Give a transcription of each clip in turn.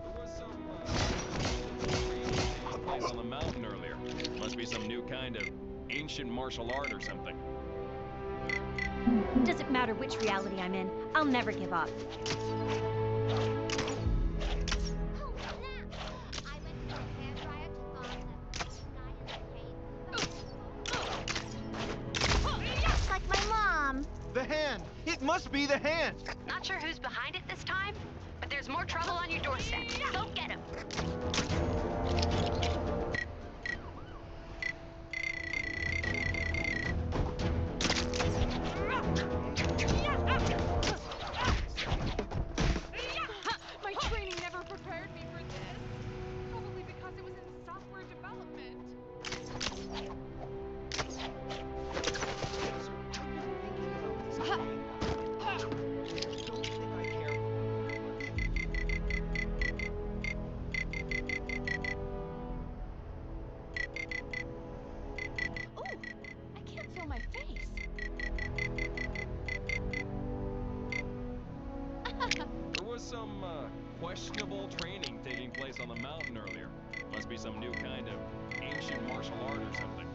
There was some place on the mountain earlier. Must be some new kind of ancient martial art or something. Doesn't matter which reality I'm in, I'll never give up. Like my mom. The hand! It must be the hand! Not sure who's behind it this time, but there's more trouble on your doorstep. Go get him. My training never prepared me for this. Probably because it was in software development. Don't think I care Ooh, I can't feel my face. There was some questionable training taking place on the mountain earlier. Must be some new kind of ancient martial art or something.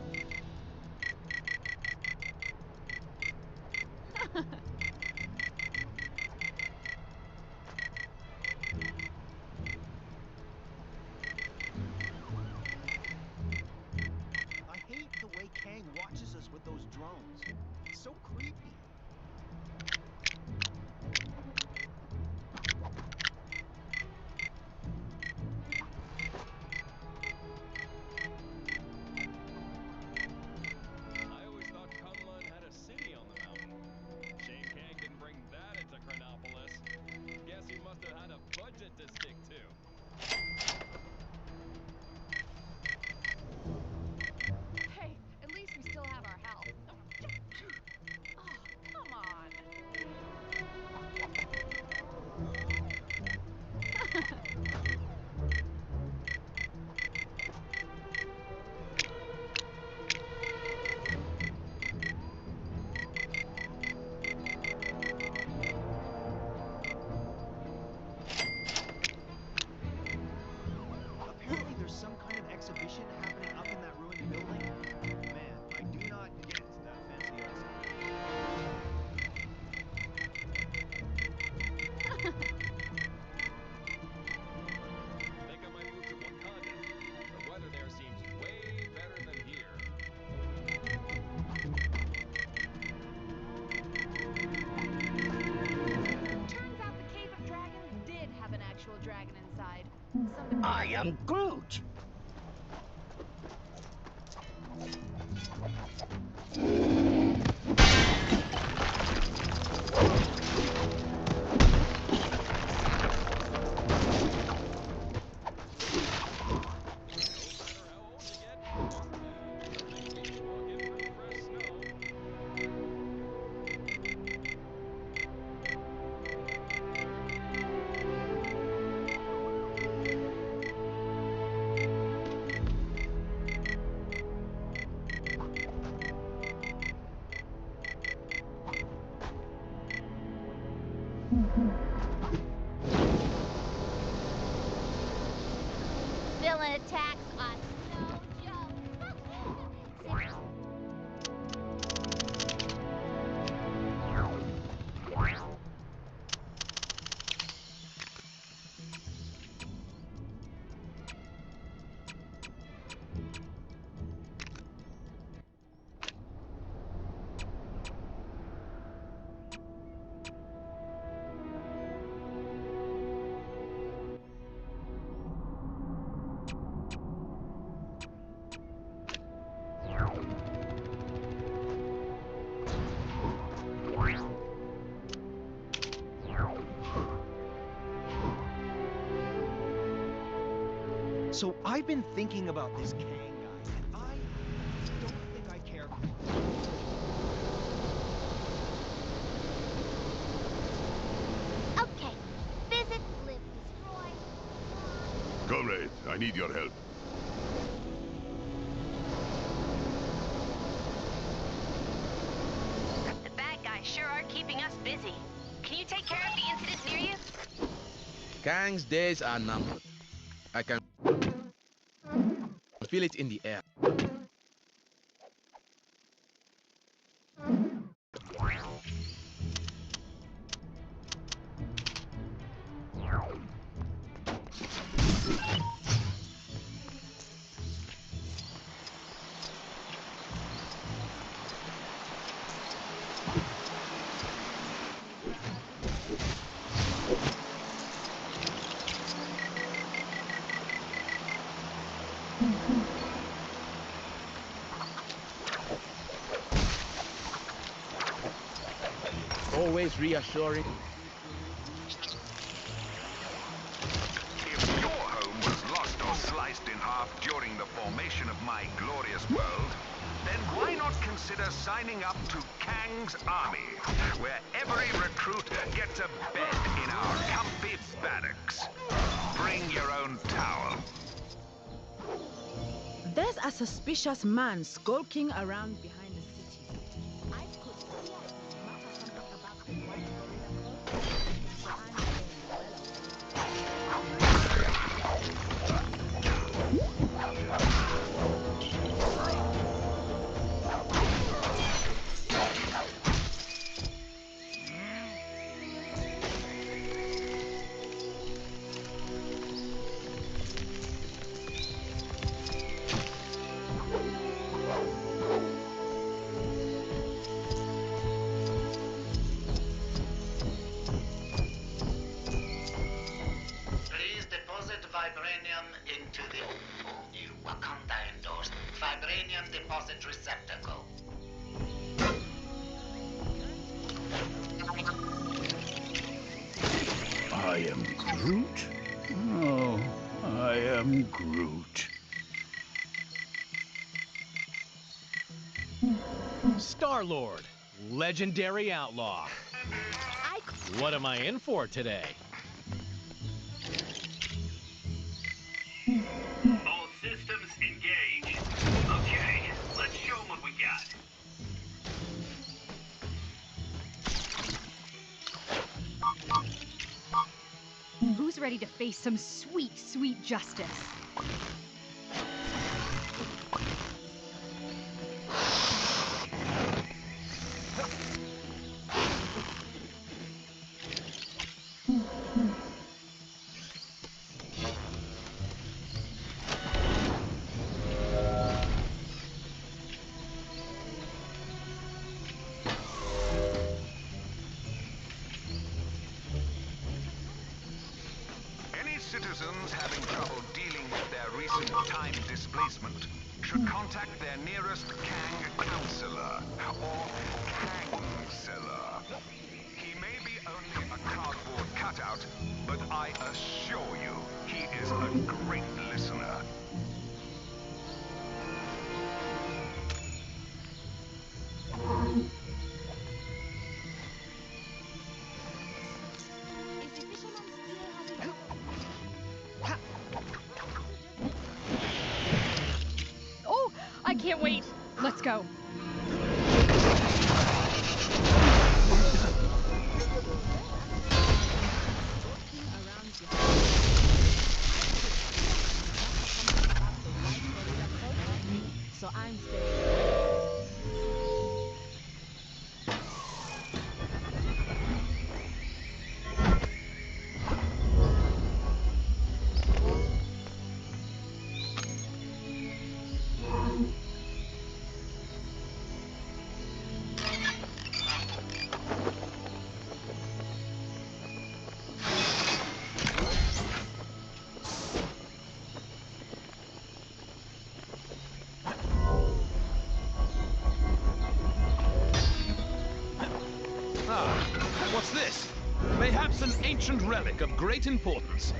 I hate the way Kang watches us with those drones. It's so creepy. I always thought Kunlun had a city on the mountain. Shane Kang didn't bring that into Chronopolis. Guess he must have had a budget to stick to. Hey, at least we still have our health. Oh, come on. Apparently there's some kind of exhibition happening up in that ruined building. Man, I do not get that fancy Think I might move to Wakanda. The weather there seems way better than here. Turns out the Cave of Dragons did have an actual dragon inside. Somebody I am Groot. No matter how old you get, everything keeps walking through fresh snow. Villain attacks are no joke. So I've been thinking about this Kang guy, and I don't think I care for him. Okay. Visit, live, destroy. Comrade, I need your help. The bad guys sure are keeping us busy. Can you take care of the incident near Kang's days are numbered. I can feel it in the air. Always reassuring. If your home was lost or sliced in half during the formation of my glorious world, then why not consider signing up to Kang's Army, where every recruit gets a bed in our comfy barracks. Bring your own towel. There's a suspicious man skulking around behind the city. I could see it. Something about the white gorilla cult. So I'm Vibranium into the all-new Wakanda-endorsed Vibranium deposit receptacle. I am Groot? Oh, I am Groot. Star-Lord, legendary outlaw. What am I in for today? All systems engaged. Okay, let's show them what we got. Who's ready to face some sweet, sweet justice? Citizens having trouble dealing with their recent time displacement should contact their nearest Kang counselor, or Kangseller. He may be only a cardboard cutout, but I assure you, he is a great listener. Oh, I can't wait. Let's go. So I'm staying. What's this? Mayhaps an ancient relic of great importance.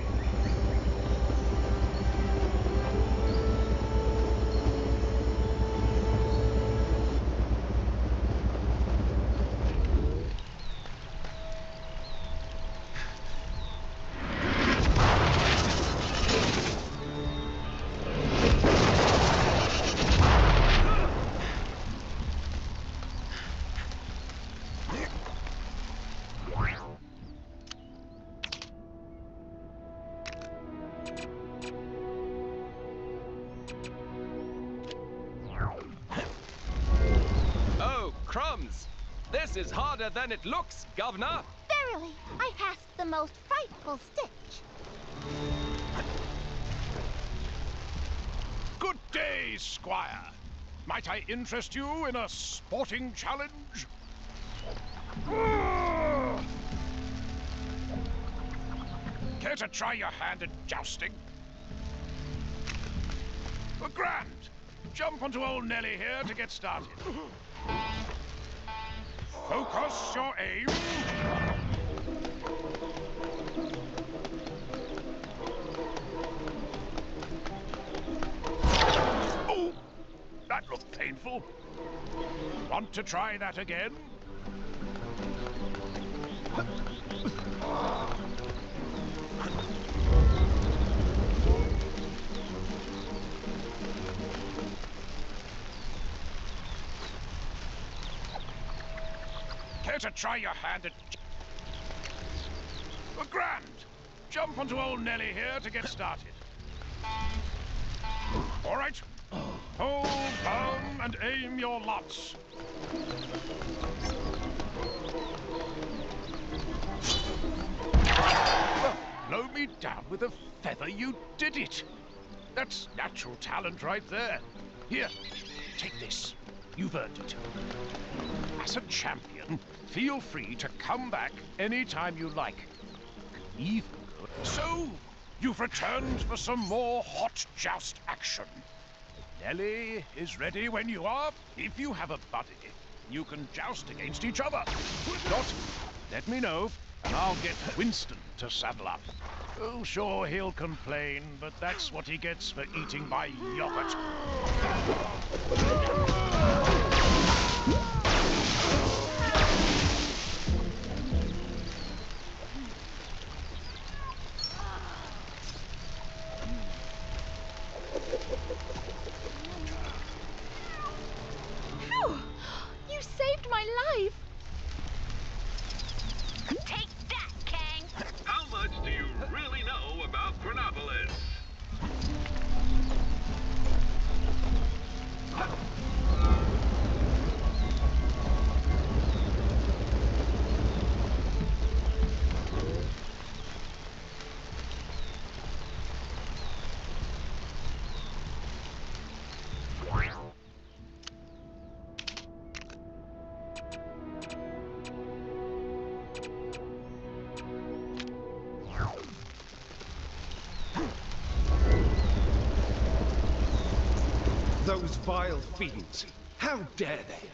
This is harder than it looks, Governor. Verily, I hast the most frightful stitch. Good day, Squire. Might I interest you in a sporting challenge? Care to try your hand at jousting? Grand! Jump onto old Nelly here to get started. Focus your aim. Oh! That looked painful. Want to try that again? Care to try your hand at... Grand! Jump onto old Nelly here to get started. All right. Hold firm and aim your lots. Blow me down with a feather, you did it. That's natural talent right there. Here, take this. You've earned it. As a champion, feel free to come back anytime you like. Even good. So, you've returned for some more hot joust action. Nelly is ready when you are. If you have a buddy, you can joust against each other. If not, let me know, and I'll get Winston to saddle up. Oh, sure, he'll complain, but that's what he gets for eating my yogurt. You saved my life! Take that, Kang! How much do you really know about Chronopolis? Those vile fiends! How dare they!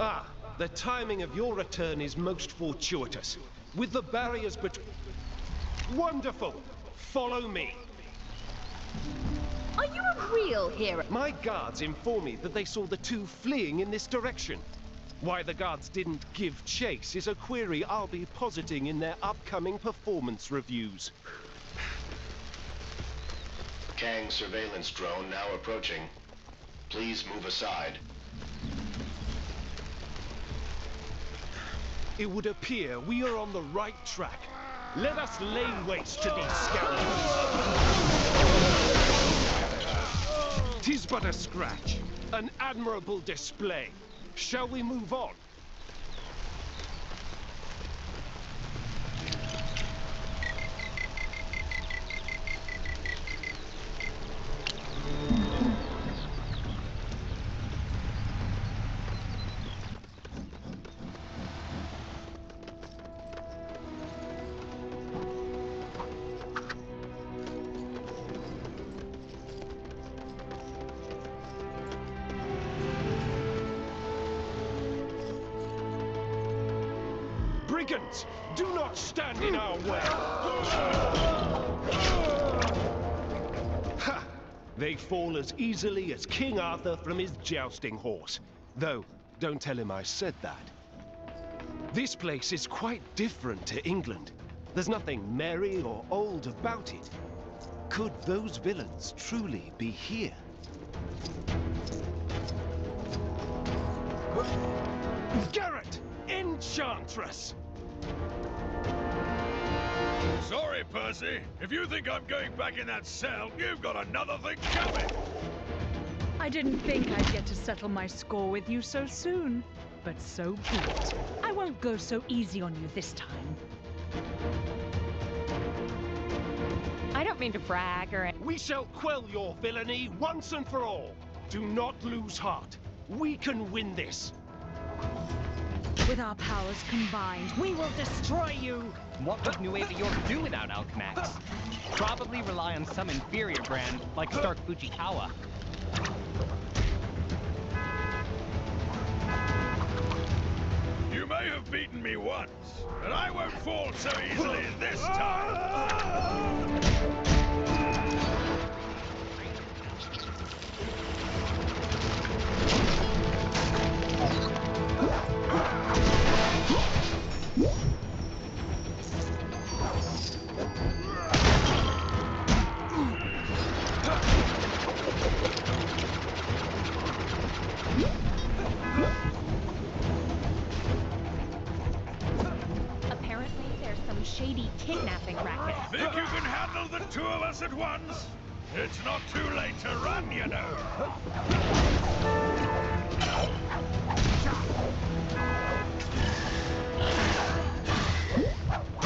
Ah, the timing of your return is most fortuitous. With the barriers between... Wonderful! Follow me! Are you a real hero? My guards inform me that they saw the two fleeing in this direction. Why the guards didn't give chase is a query I'll be positing in their upcoming performance reviews. Kang surveillance drone now approaching. Please move aside. It would appear we are on the right track. Let us lay waste to these scoundrels. 'Tis but a scratch. An admirable display. Shall we move on? Brigands! Do not stand in our way! Ha! They fall as easily as King Arthur from his jousting horse. Though, don't tell him I said that. This place is quite different to England. There's nothing merry or old about it. Could those villains truly be here? Garrett! Enchantress! Sorry, Percy. If you think I'm going back in that cell, you've got another thing coming. I I didn't think I'd get to settle my score with you so soon. But so be it. I won't go so easy on you this time. I don't mean to brag or... We shall quell your villainy once and for all. Do not lose heart. We can win this. With our powers combined, we will destroy you! What would Nueva York do without Alchemax? Probably rely on some inferior brand, like Stark Fujikawa. You may have beaten me once, but I won't fall so easily this time! Apparently, there's some shady kidnapping racket. Think you can handle the two of us at once? It's not too late to run, you know.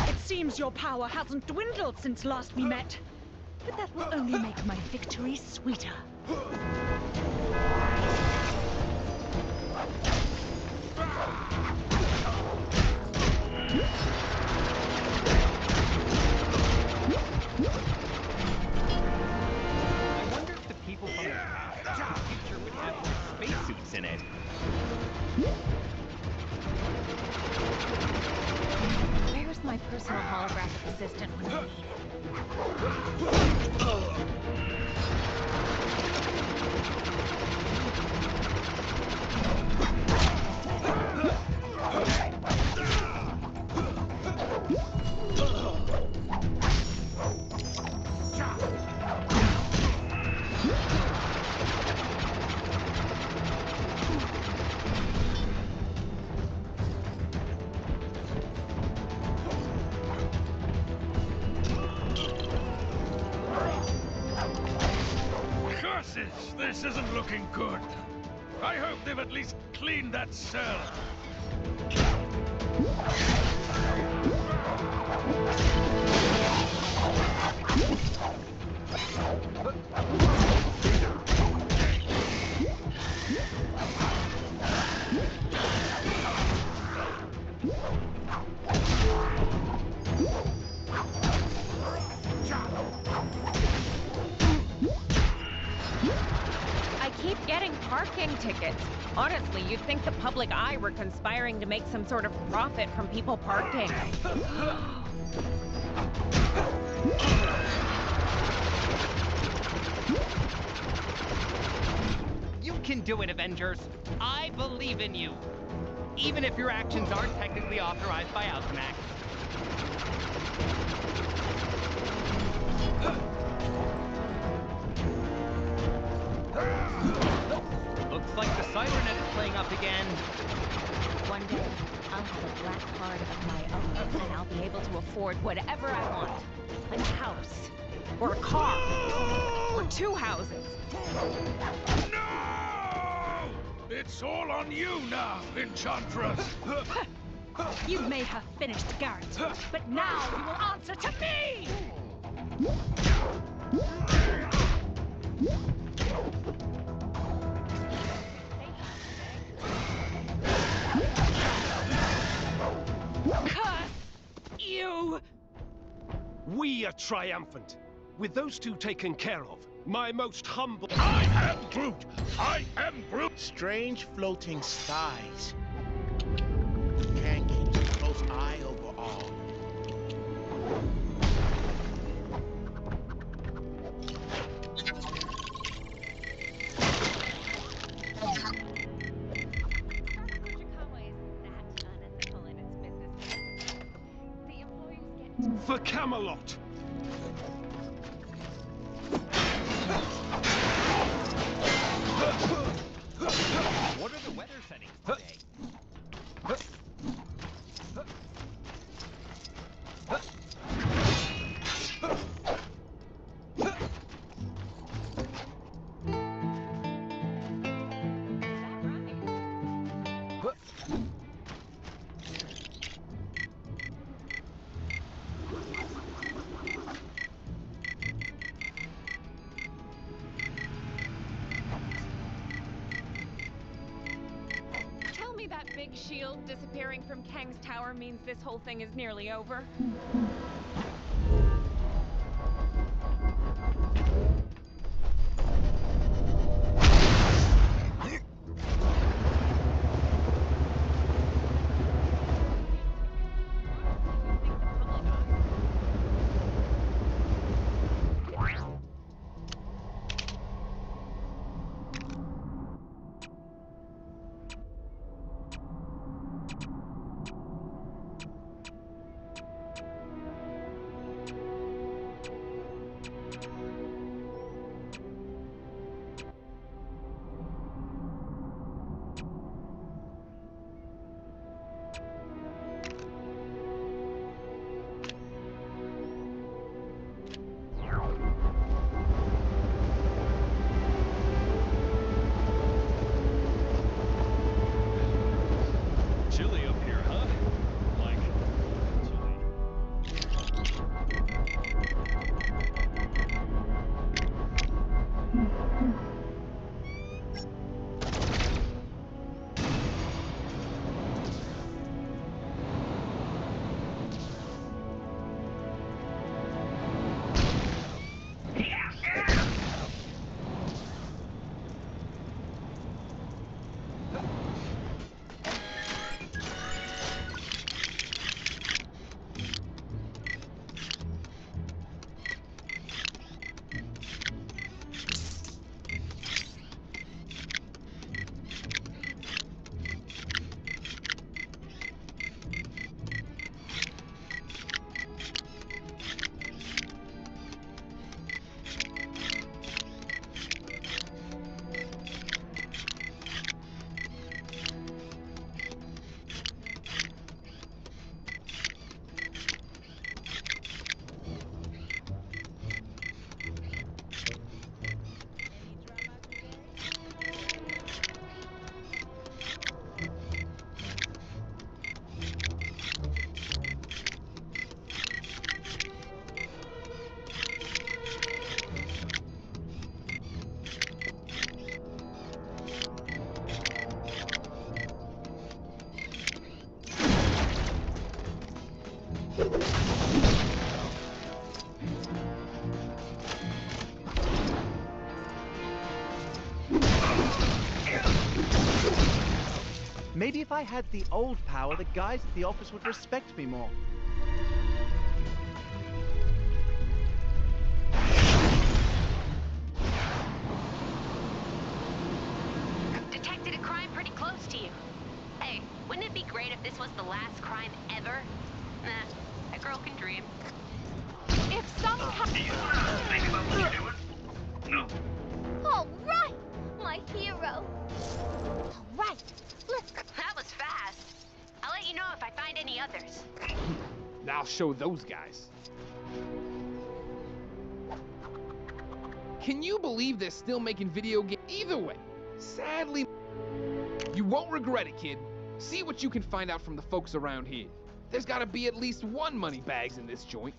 It seems your power hasn't dwindled since last we met. But that will only make my victory sweeter. I wonder if the people from the future would have spacesuits in it. Where's my personal holographic assistant when I need it? This isn't looking good. I hope they've at least cleaned that cell. Keep getting parking tickets. Honestly, you'd think the public eye were conspiring to make some sort of profit from people parking. You can do it, Avengers. I believe in you. Even if your actions aren't technically authorized by Alchemax. Looks like the Cybernet is playing up again. One day, I'll have a black card of my own, and I'll be able to afford whatever I want. Like a house, or a car, or 2 houses. No! It's all on you now, Enchantress. You may have finished Garrett, but now you will answer to me! Curse you! We are triumphant. With those two taken care of, my most humble... I am Groot! I am Groot! Strange floating skies. Kang keeps a close eye over all. For Camelot! What are the weather settings today? Tell me that big shield disappearing from Kang's tower means this whole thing is nearly over. Chilly up here, huh? Like, Maybe if I had the old power, the guys at the office would respect me more. Detected a crime pretty close to you. Hey, wouldn't it be great if this was the last crime ever? Nah, a girl can dream. If somehow... Do you think about what you're doing? No. All right, my hero. All right, let's... That was fast. I'll let you know if I find any others. I'll show those guys. Can you believe they're still making video games? Either way, sadly, you won't regret it, kid. See what you can find out from the folks around here. There's gotta be at least one money bags in this joint.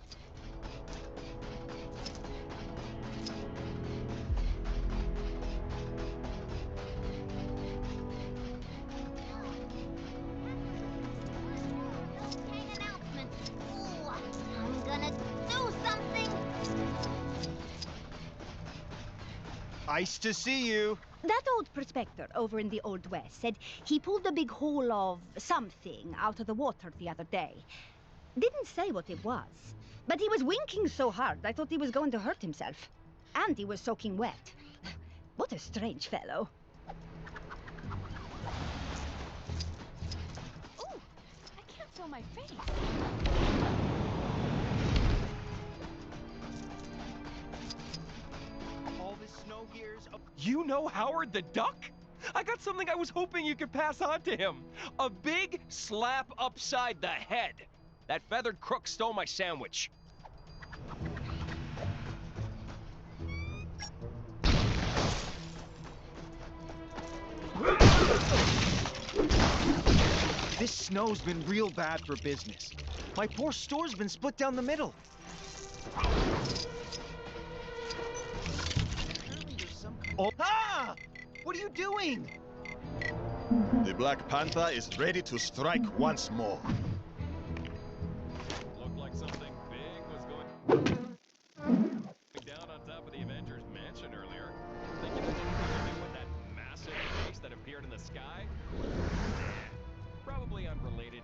I'm gonna do something. Nice to see you. That old prospector over in the Old West said he pulled a big hole of something out of the water the other day. Didn't say what it was, but he was winking so hard I thought he was going to hurt himself. And he was soaking wet. What a strange fellow. Ooh, I can't feel my face. All this snow gear's... You know Howard the Duck? I got something I was hoping you could pass on to him. A big slap upside the head. That feathered crook stole my sandwich. This snow's been real bad for business. My poor store's been split down the middle. Oh, ah! What are you doing? The Black Panther is ready to strike once more. Looked like something big was going down on top of the Avengers mansion earlier. Thinking it had anything to do with that massive face that appeared in the sky? Probably unrelated.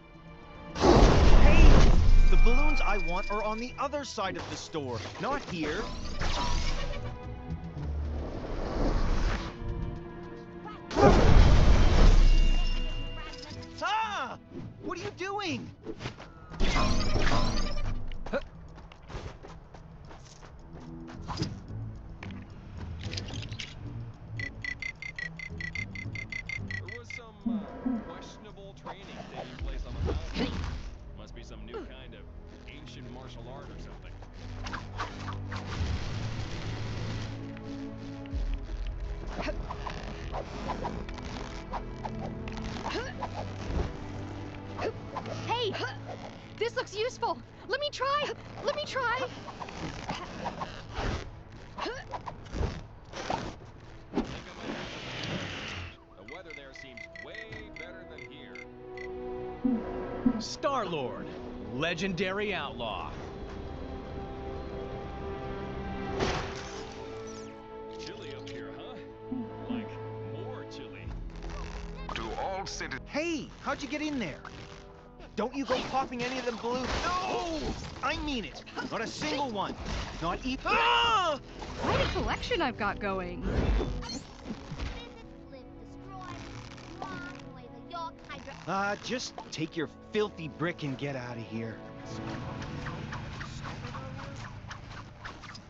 Hey! The balloons I want are on the other side of the store, not here. Ah! What are you doing? There was some questionable training taking place on the mountain. Must be some new kind of ancient martial art or something. Hey! This looks useful! Let me try! Let me try! The weather there seems way better than here. Star-Lord, legendary outlaw. Chilly up here, huh? Like more chilly. To all citizens. Hey, how'd you get in there? Don't you go popping any of them balloons. No! I mean it. Not a single one. Not even. Ah! Quite a collection I've got going. Just take your filthy brick and get out of here.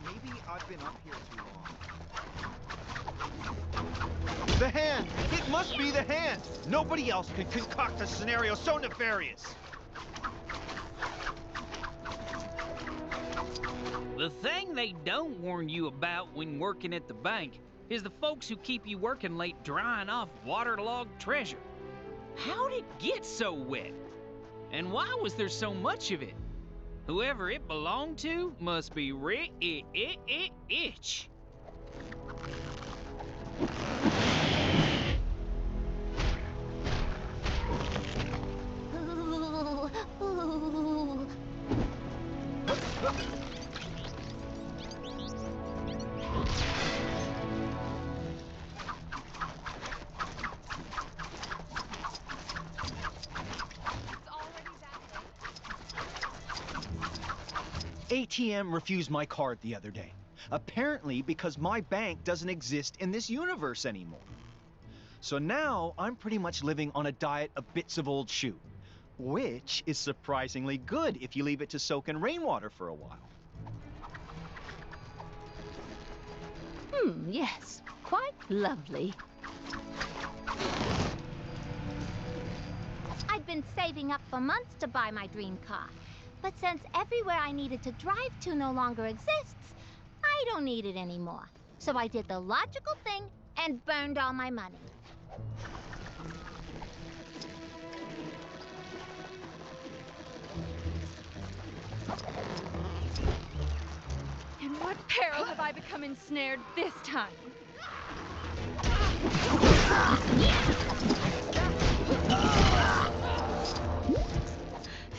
Maybe I've been up here too long. The hand! It must be the hand! Nobody else could concoct a scenario so nefarious! The thing they don't warn you about when working at the bank is the folks who keep you working late drying off waterlogged treasure. How'd it get so wet? And why was there so much of it? Whoever it belonged to must be rich. ATM refused my card the other day. Apparently because my bank doesn't exist in this universe anymore. So now I'm pretty much living on a diet of bits of old shoe, which is surprisingly good if you leave it to soak in rainwater for a while. Yes, quite lovely. I'd been saving up for months to buy my dream car. But since everywhere I needed to drive to no longer exists, I don't need it anymore. So I did the logical thing and burned all my money. In what peril have I become ensnared this time?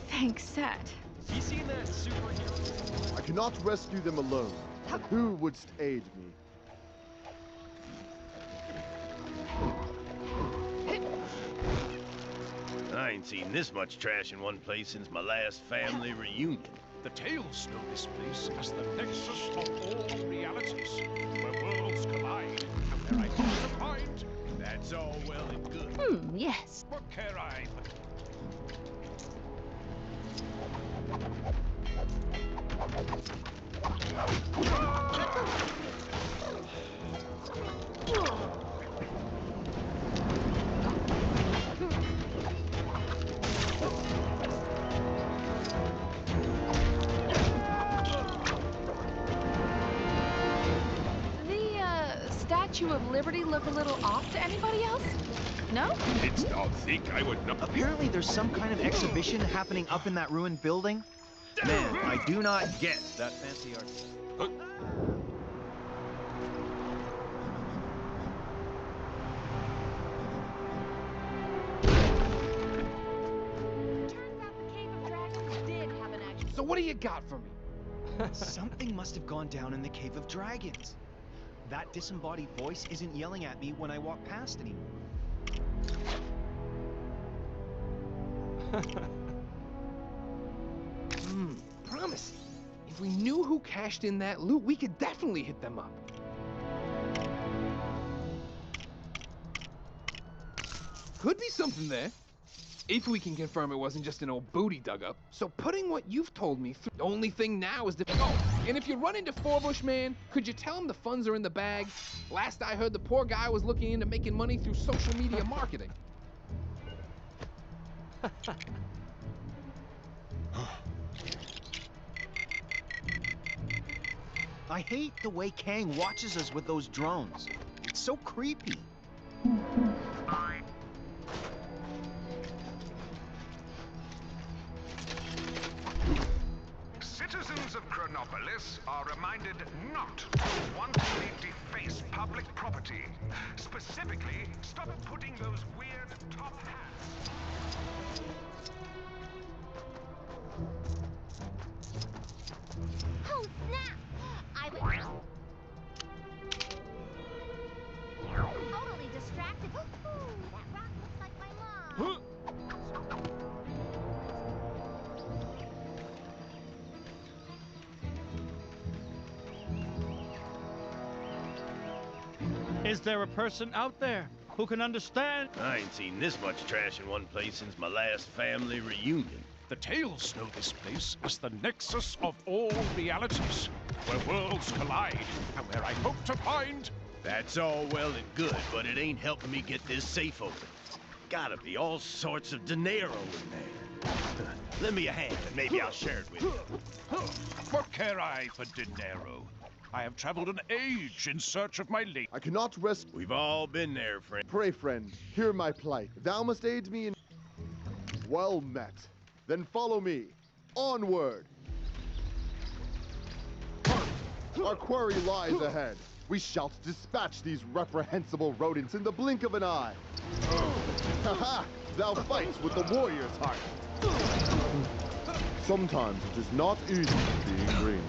Thanks, Set. You seen that superhero? I cannot rescue them alone. Who wouldst aid me? I ain't seen this much trash in one place since my last family reunion. The Tales know this place as the nexus of all realities, where worlds collide and their items to find. That's all well and good. Yes. What care I? The Statue of Liberty look a little off to anybody else? No? Didst thou think I would not? Apparently there's some kind of exhibition happening up in that ruined building. Man, I do not get that fancy art. So what do you got for me? Something must have gone down in the Cave of Dragons. That disembodied voice isn't yelling at me when I walk past anymore. Promise. If we knew who cashed in that loot, we could definitely hit them up. Could be something there. If we can confirm it wasn't just an old booty dug up. So putting what you've told me through, the only thing now is oh, and if you run into Forbush, man, could you tell him the funds are in the bag? Last I heard, the poor guy was looking into making money through social media marketing. I hate the way Kang watches us with those drones. It's so creepy. Citizens of Chronopolis are reminded not to wantonly deface public property. Specifically, stop putting those weird top hats. Oh, snap! I was totally distracted. Ooh, that rock looks like my mom. Is there a person out there who can understand? I ain't seen this much trash in one place since my last family reunion. The tales know this place as the nexus of all realities, where worlds collide, and where I hope to find... That's all well and good, but it ain't helping me get this safe open. Gotta be all sorts of dinero in there. Lend me a hand, and maybe I'll share it with you. What care I for dinero? I have traveled an age in search of my late. I cannot rest. We've all been there, friend. Pray, friend, hear my plight. Thou must aid me in... Well met. Then follow me. Onward! Hark! Our quarry lies ahead. We shall dispatch these reprehensible rodents in the blink of an eye. Ha-ha! Thou fights with the warrior's heart. Sometimes it is not easy being green.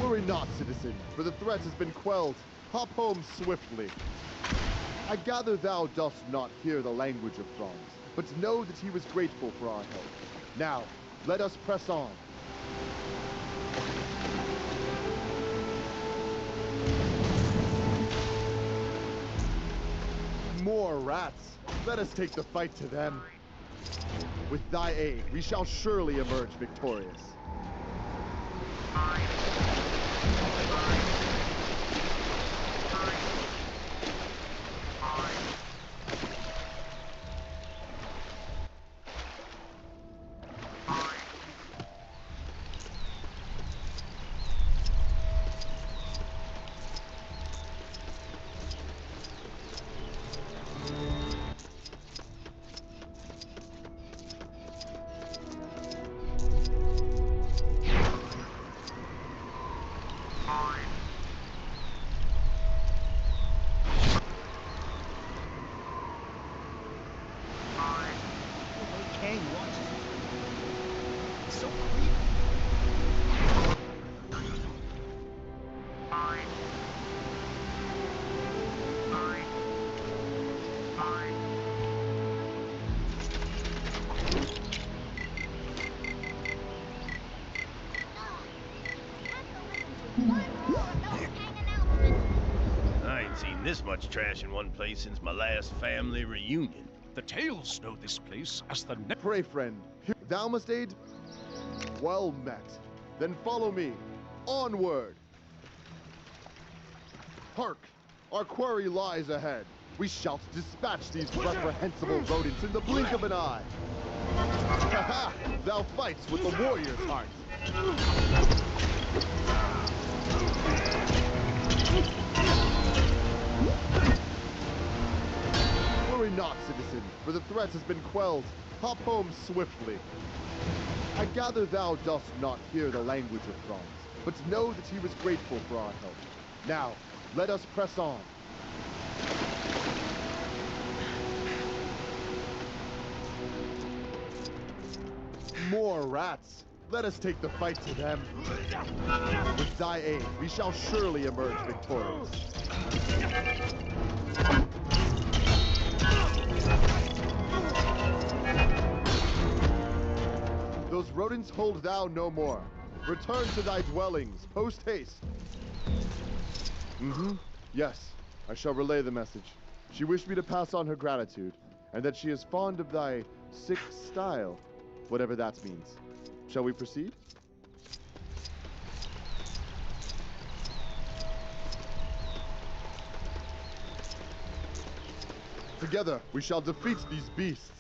Worry not, citizen, for the threat has been quelled. Hop home swiftly. I gather thou dost not hear the language of Franz, but know that he was grateful for our help. Now, let us press on. More rats! Let us take the fight to them. With thy aid, we shall surely emerge victorious. I ain't seen this much trash in one place since my last family reunion. The tales know this place as the... Pray, friend, thou must aid... Well met. Then follow me. Onward! Hark! Our quarry lies ahead. We shall dispatch these reprehensible rodents in the blink of an eye. Ha-ha! Thou fights with the warrior's heart. Worry not, citizen, for the threat has been quelled. Hop home swiftly. I gather thou dost not hear the language of Franz, but know that he was grateful for our help. Now, let us press on. More rats! Let us take the fight to them. With thy aid, we shall surely emerge victorious. Those rodents hold thou no more. Return to thy dwellings, post haste. Yes, I shall relay the message. She wished me to pass on her gratitude, and that she is fond of thy sick style, whatever that means. Shall we proceed? Together, we shall defeat these beasts.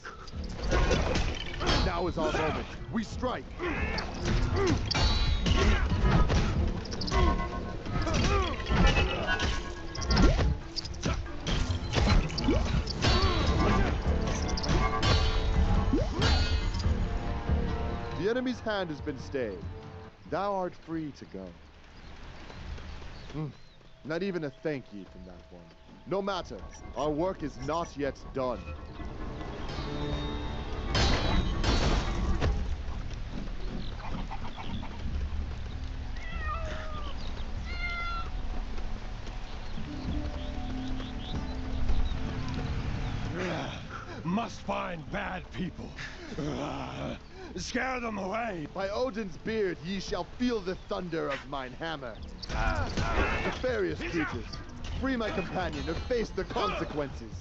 Now is our moment. We strike. The enemy's hand has been stayed. Thou art free to go. Not even a thank ye from that one. No matter, our work is not yet done. Must find bad people. Scare them away. By Odin's beard, ye shall feel the thunder of mine hammer. Nefarious creatures, free my companion or face the consequences.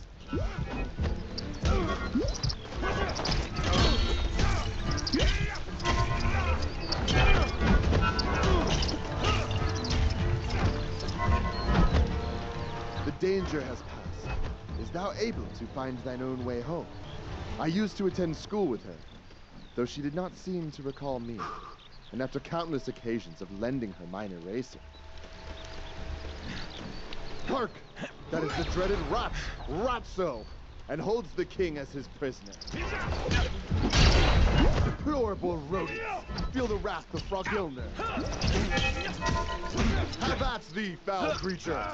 The danger has passed. Is thou able to find thine own way home? I used to attend school with her, though she did not seem to recall me, and after countless occasions of lending her mine eraser. Hark! That is the dreaded rat, Ratso, and holds the king as his prisoner. Deplorable rodents, feel the wrath of Frogilner. Have at thee, foul creature!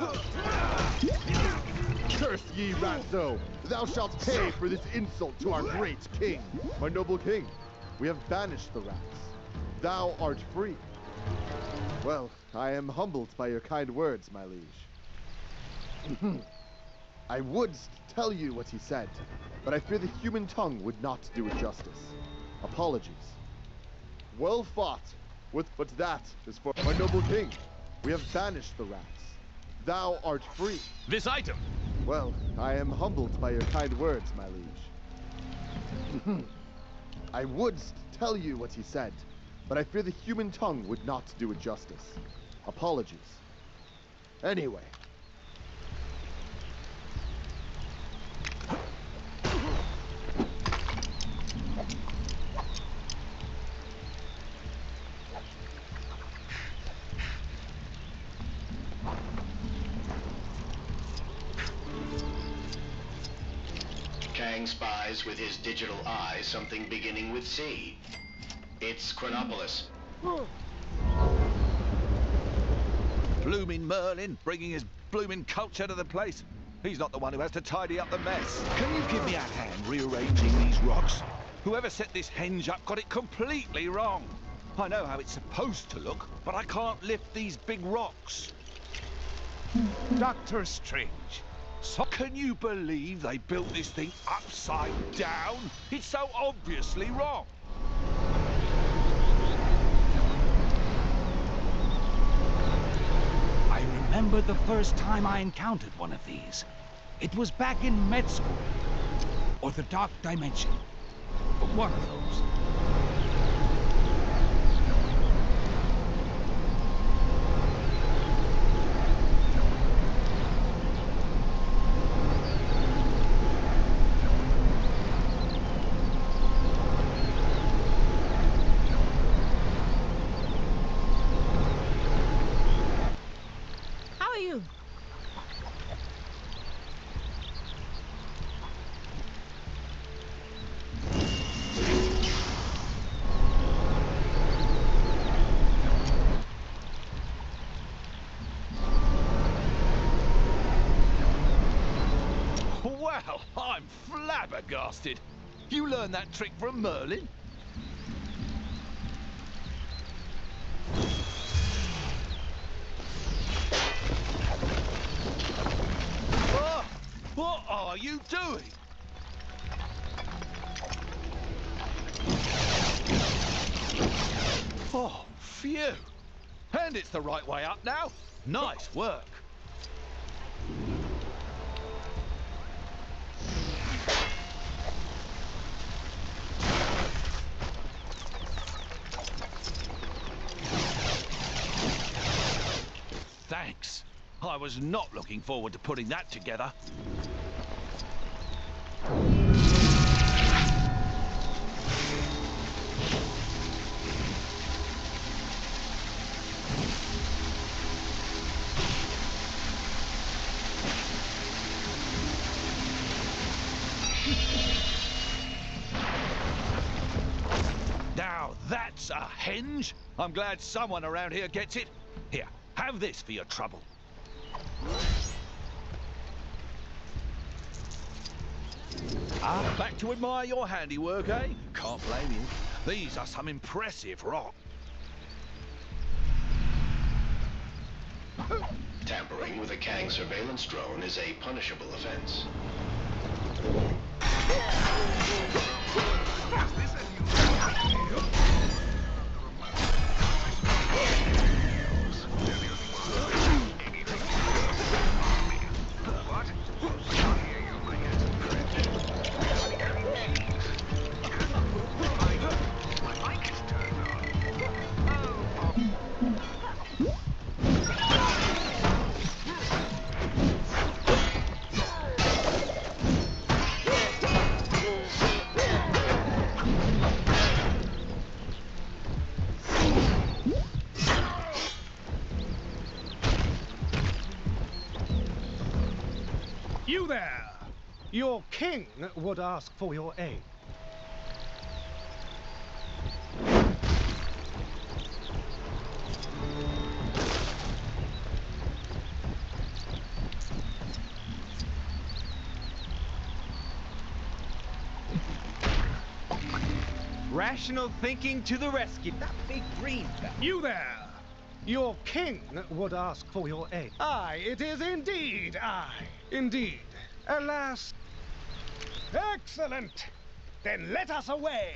Curse ye, Ratso! Thou shalt pay for this insult to our great king. My noble king, we have banished the rats. Thou art free. Well, I am humbled by your kind words, my liege. I would tell you what he said, but I fear the human tongue would not do it justice. Apologies. Well fought, but that is for my noble king. We have banished the rats. Thou art free. This item! Well, I am humbled by your kind words, my liege. I would tell you what he said, but I fear the human tongue would not do it justice. Apologies. Anyway. Kang spies with his digital eye something beginning with C. It's Chronopolis. Bloomin' Merlin, bringing his bloomin' culture to the place. He's not the one who has to tidy up the mess. Can you give me a hand rearranging these rocks? Whoever set this henge up got it completely wrong. I know how it's supposed to look, but I can't lift these big rocks. Doctor Strange. So can you believe they built this thing upside down? It's so obviously wrong. I remember the first time I encountered one of these. It was back in med school. Or the Dark Dimension. One of those. I'm flabbergasted. You learned that trick from Merlin? Oh, what are you doing? Oh, phew. And it's the right way up now. Nice work. Thanks. I was not looking forward to putting that together. Now that's a henge. I'm glad someone around here gets it. Here, have this for your trouble. Back to admire your handiwork, eh? Can't blame you. These are some impressive rock. Tampering with a Kang surveillance drone is a punishable offense. You there! Your king would ask for your aid. Rational thinking to the rescue. That big green guy. You there! Your king would ask for your aid. Aye, it is indeed I. Indeed. Alas. Excellent! Then let us away!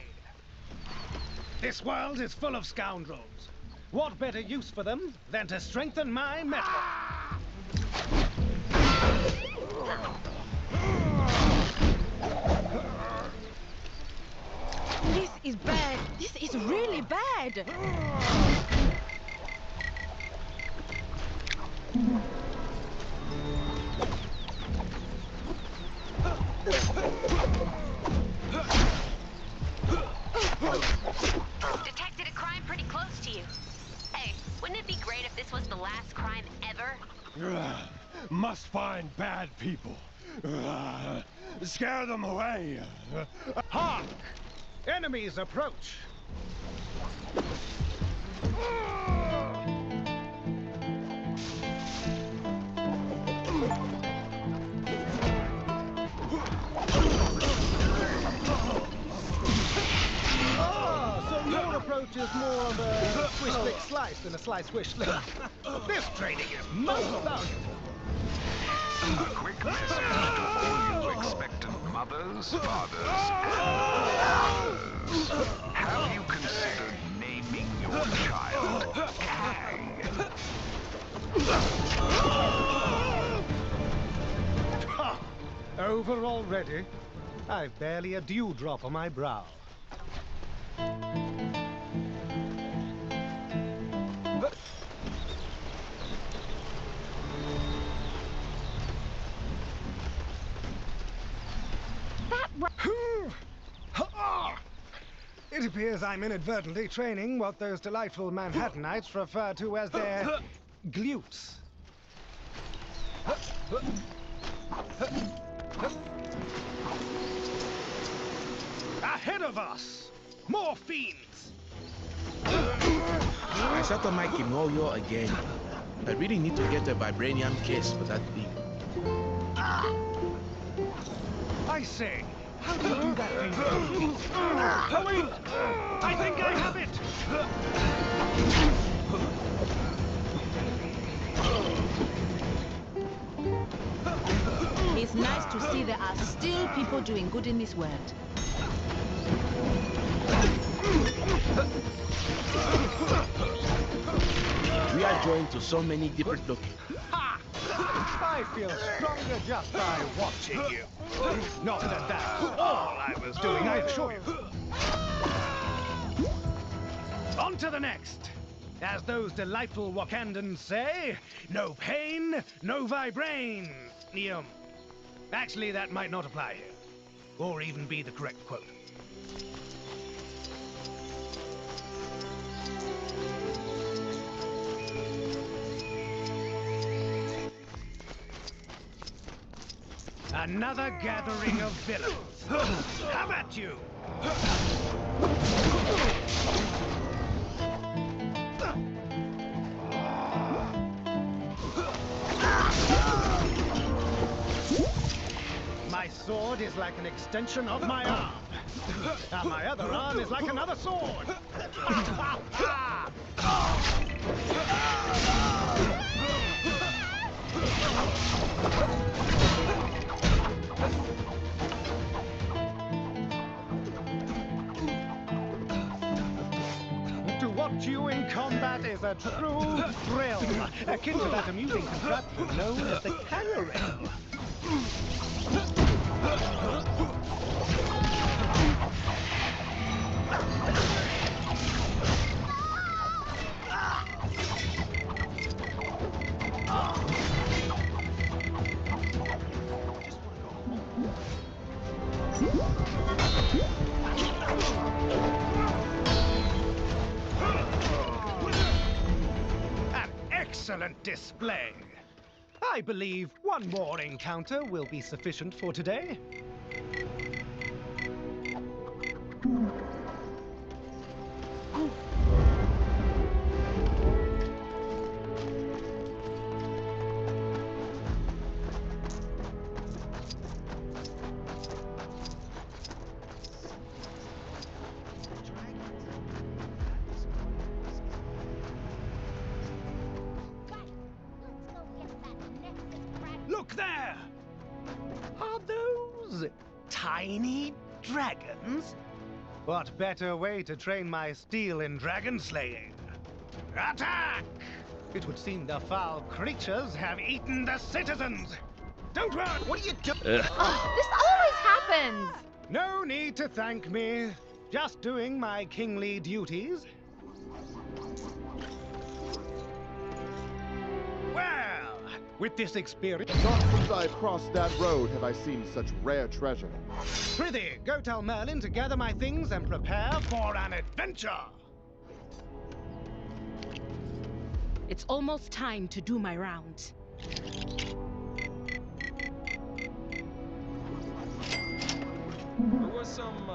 This world is full of scoundrels. What better use for them than to strengthen my metal? This is bad. This is really bad. Detected a crime pretty close to you. Hey, wouldn't it be great if this was the last crime ever? Must find bad people. Scare them away. Hark! Enemies approach. So your approach is more of a swish lick slice than a slice swish lick. This training is most valuable. A quick message to all you expectant mothers, fathers, and brothers. Have you considered naming your child Kang? Ha! Over already? I've barely a dewdrop on my brow. It appears I'm inadvertently training what those delightful Manhattanites refer to as their glutes. Ahead of us! More fiends! I set on my Kimoyo again. I really need to get a vibranium case for that thing. I I say? How do you do that thing? Oh, wait! I think I have it! It's nice to see there are still people doing good in this world. We are joined to so many different locations. I feel stronger just by watching you. Not that that's all I was doing, I assure you. On to the next. As those delightful Wakandans say, no pain, no vibranium. Actually, that might not apply here. Or even be the correct quote. Another gathering of villains. How about you? My sword is like an extension of my arm. And my other arm is like another sword. To watch you in combat is a true thrill, akin to that amusing contraption known as the kangaroo. An excellent display. I believe one more encounter will be sufficient for today. Look there! Are those tiny dragons? What better way to train my steel in dragon slaying? Attack! It would seem the foul creatures have eaten the citizens. Don't run! What are you doing? This always happens! No need to thank me. Just doing my kingly duties. Well, with this experience... Not since I crossed that road have I seen such rare treasure. Prithee, go tell Merlin to gather my things and prepare for an adventure. It's almost time to do my rounds. There was some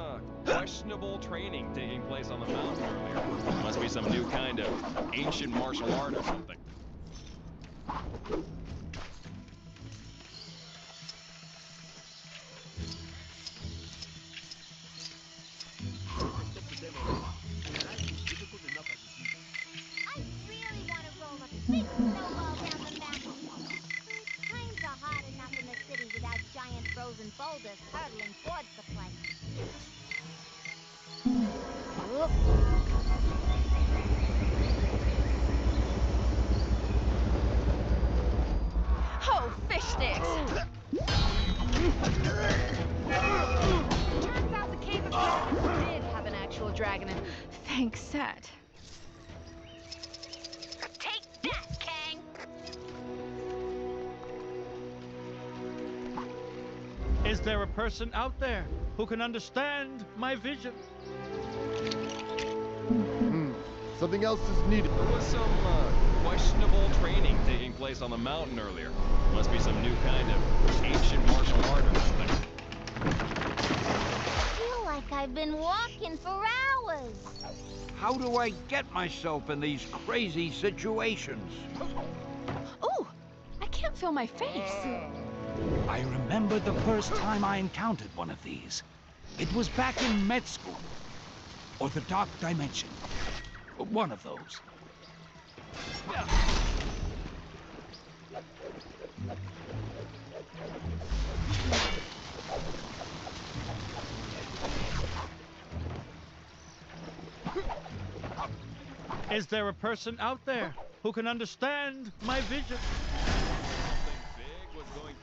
questionable training taking place on the mountain earlier. Must be some new kind of ancient martial art or something. I really want to roll a big snowball down the mountain. Trains are hard enough in the city without giant frozen boulders hurtling towards the place. Oh, fish sticks! Turns out the Cave of Dragons did have an actual dragon, and thanks, Set. Take that, Kang! Is there a person out there who can understand my vision? Something else is needed. There was some questionable training taking place on the mountain earlier. Must be some new kind of ancient martial art or something. I feel like I've been walking for hours. How do I get myself in these crazy situations? Ooh, I can't feel my face. I remember the first time I encountered one of these. It was back in med school. Or the Dark Dimension. One of those. Is there a person out there who can understand my vision?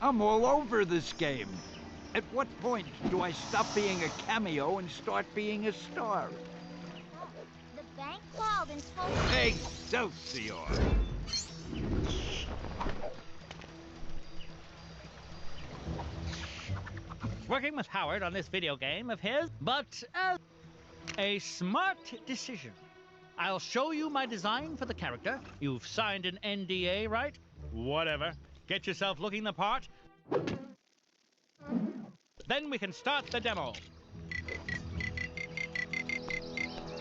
I'm all over this game. At what point do I stop being a cameo and start being a star? The bank called and told me... Excelsior! Working with Howard on this video game of his, but a smart decision. I'll show you my design for the character. You've signed an NDA, right? Whatever. Get yourself looking the part. Then we can start the demo.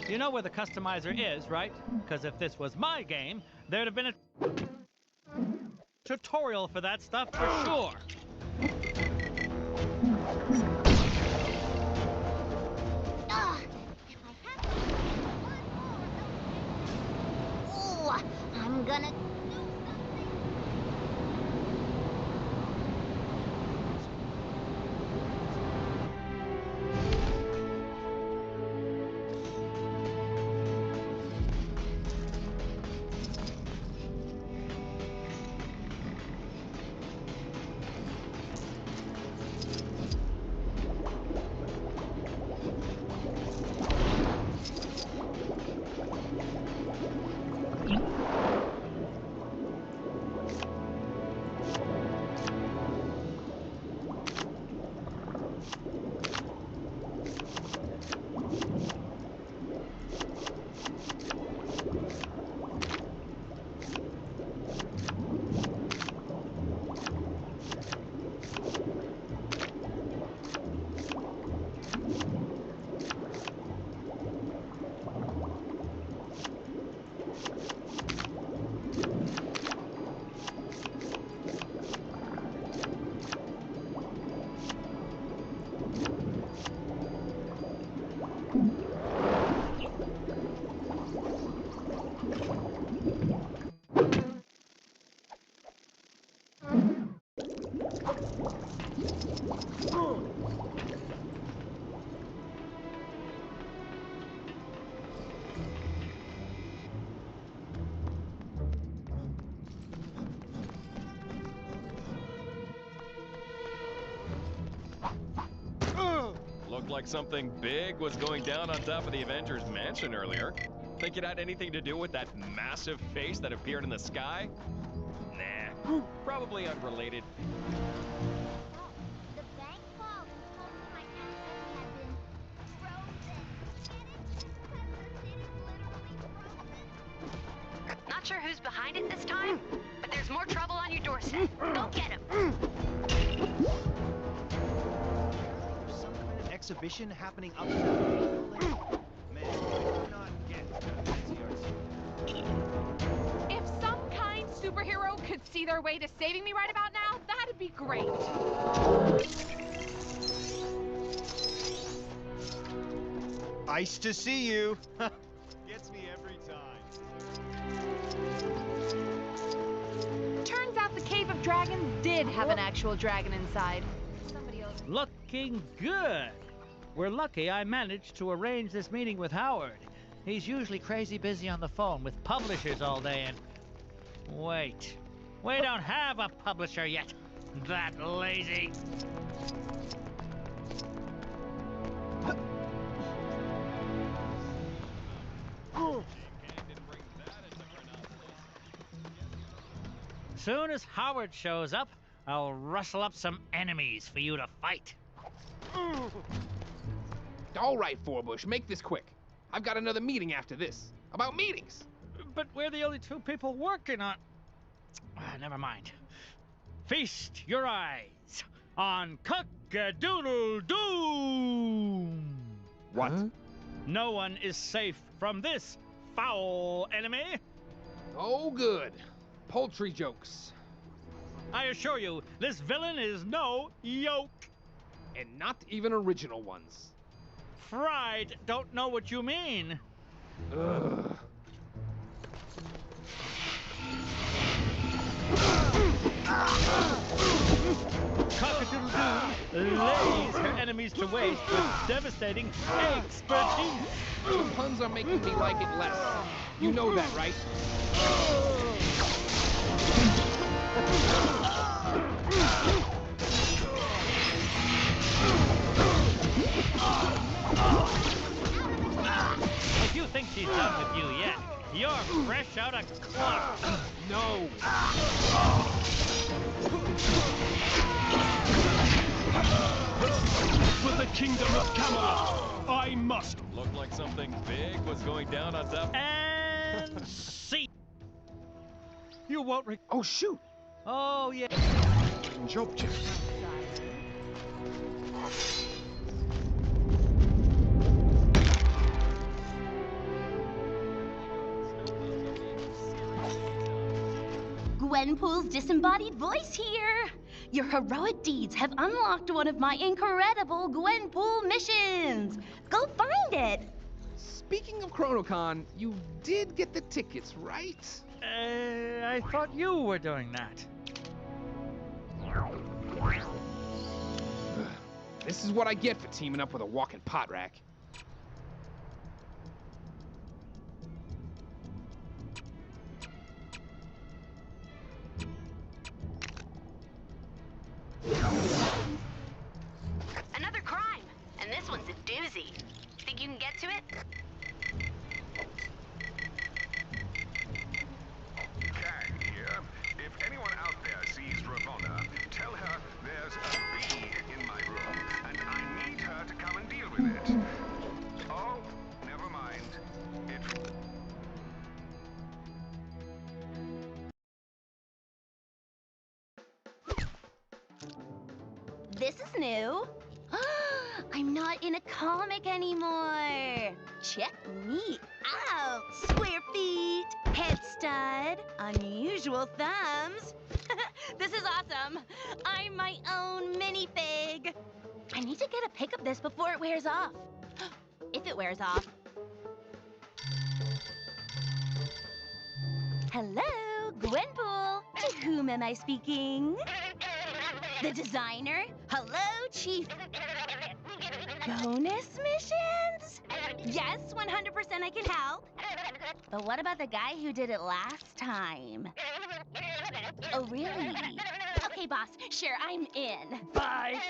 You know where the customizer is, right? Because if this was my game, there'd have been a tutorial for that stuff for sure. I'm gonna do Looked like something big was going down on top of the Avengers mansion earlier. Think it had anything to do with that massive face that appeared in the sky? Nah, probably unrelated. The bank called and told me my assets had been frozen. Not sure who's behind it this time, but there's more trouble on your doorstep. Go get him. There's some kind of exhibition happening up there. Man, do not get fancy artsy. If some kind superhero could see their way to saving me right about now, that'd be great. Nice to see you. Gets me every time. Turns out the Cave of Dragons did have an actual dragon inside. Somebody else. Looking good. We're lucky I managed to arrange this meeting with Howard. He's usually crazy busy on the phone with publishers all day and... Wait. We don't have a publisher yet. That lazy. Soon as Howard shows up, I'll rustle up some enemies for you to fight. All right, Forbush, make this quick. I've got another meeting after this. About meetings. But we're the only two people working on... never mind. Feast your eyes on Cock-a-doodle-doom! What? Huh? No one is safe from this foul enemy. Oh, good. Poultry jokes. I assure you, this villain is no yoke. And not even original ones. Fried, don't know what you mean. Ugh. Cock-a-doodle-doo lays her enemies to waste with devastating expertise. The puns are making me like it less. You know that, right? If you think she's done with you yet, you're fresh out of clock. No. For the kingdom of Camelot, I must. Looked like something big was going down on top. And see. You won't Oh, shoot. Oh, yeah. Job, Jim. Gwenpool's disembodied voice here. Your heroic deeds have unlocked one of my incredible Gwenpool missions. Go find it. Speaking of ChronoCon, you did get the tickets, right? I thought you were doing that. This is what I get for teaming up with a walking pot rack. Another crime, and this one's a doozy. Think you can get to it? Kang here. If anyone out there sees Ravonna, tell her there's a bee in my room, and I need her to come and deal with it. Oh, never mind. This is new. I'm not in a comic anymore. Check me out. Square feet, head stud, unusual thumbs. This is awesome. I'm my own minifig. I need to get a pic of this before it wears off. If it wears off. Hello, Gwenpool. To whom am I speaking? The designer? Hello, Chief. Bonus missions? Yes, 100% I can help. But what about the guy who did it last time? Oh, really? Okay, boss. Sure, I'm in. Bye.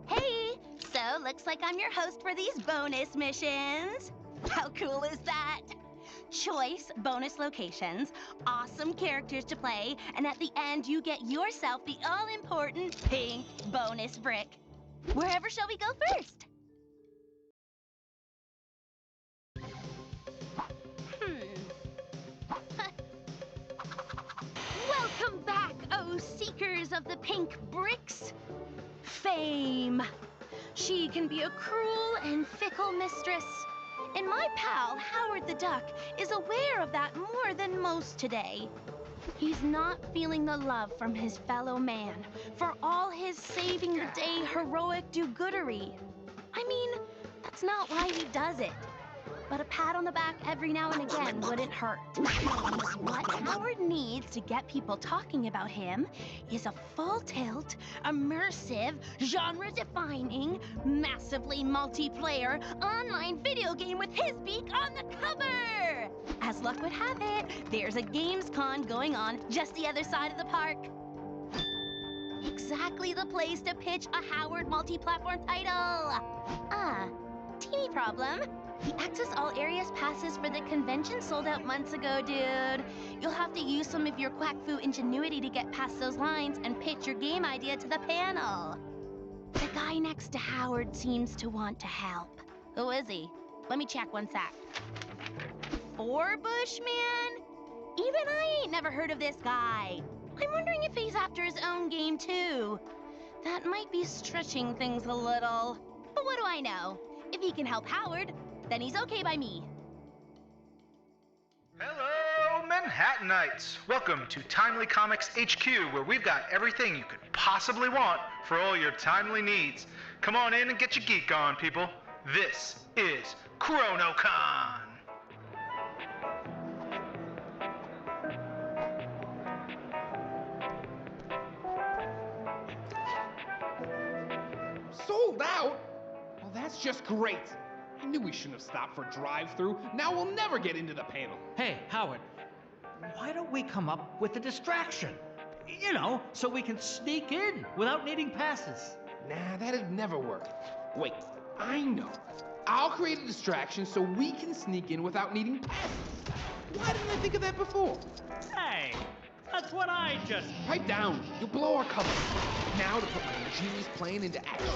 Hey, so looks like I'm your host for these bonus missions. How cool is that? Choice bonus locations, awesome characters to play, and at the end you get yourself the all-important pink bonus brick. Wherever shall we go first? Welcome back, oh seekers of the pink bricks. Fame. She can be a cruel and fickle mistress. And my pal, Howard the Duck, is aware of that more than most today. He's not feeling the love from his fellow man for all his saving the day heroic do-goodery. I mean, that's not why he does it. But a pat on the back every now and again wouldn't hurt. What Howard needs to get people talking about him is a full-tilt, immersive, genre-defining, massively multiplayer online video game with his beak on the cover! As luck would have it, there's a Gamescon going on just the other side of the park. Exactly the place to pitch a Howard multi-platform title. Teeny problem. The Access All Areas passes for the convention sold out months ago, dude. You'll have to use some of your quack fu ingenuity to get past those lines and pitch your game idea to the panel. The guy next to Howard seems to want to help. Who is he? Let me check one sec. Forbush, man? Even I ain't never heard of this guy. I'm wondering if he's after his own game, too. That might be stretching things a little. But what do I know? If he can help Howard, then he's okay by me. Hello, men Hat Knights. Welcome to Timely Comics HQ, where we've got everything you could possibly want for all your timely needs. Come on in and get your geek on, people. This is ChronoCon. Sold out? Well, that's just great. I knew we shouldn't have stopped for drive-through. Now we'll never get into the panel. Hey, Howard, why don't we come up with a distraction? You know, so we can sneak in without needing passes. Nah, that'd never work. Wait, I know. I'll create a distraction so we can sneak in without needing passes. Why didn't I think of that before? Hey, that's what I just... Pipe down. You'll blow our cover. Now to put my ingenious plan into action.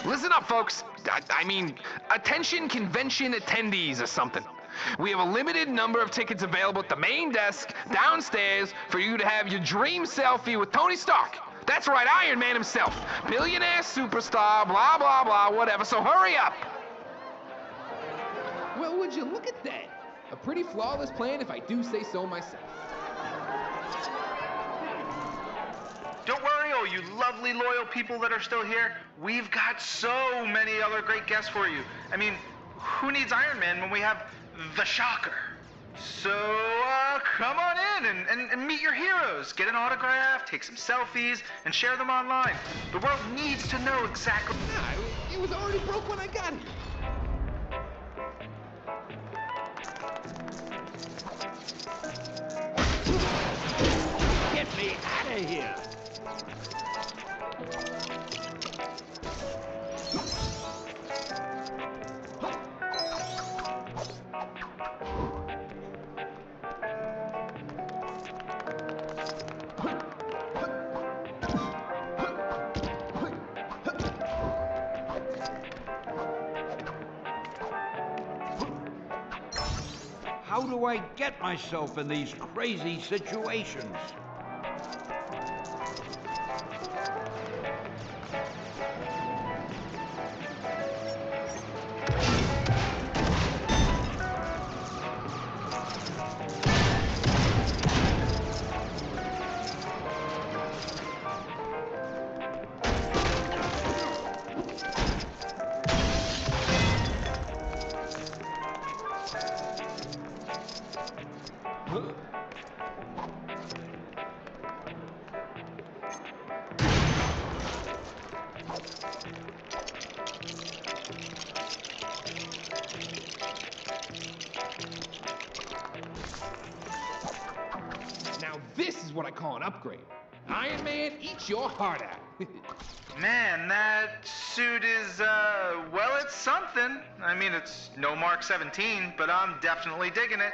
Listen up, folks. I mean, attention convention attendees or something. We have a limited number of tickets available at the main desk downstairs for you to have your dream selfie with Tony Stark. That's right, Iron Man himself. Billionaire superstar, blah, blah, blah, whatever, so hurry up. Well, would you look at that? A pretty flawless plan if I do say so myself. Don't worry, all you lovely, loyal people that are still here. We've got so many other great guests for you. I mean, who needs Iron Man when we have the Shocker? So, come on in and meet your heroes. Get an autograph, take some selfies, and share them online. The world needs to know exactly... Nah, it was already broke when I got here. Get me out of here! How do I get myself in these crazy situations? Now this is what I call an upgrade. Iron Man, eat your heart out. Man, that suit is, well, it's something. I mean, it's no Mark 17, but I'm definitely digging it.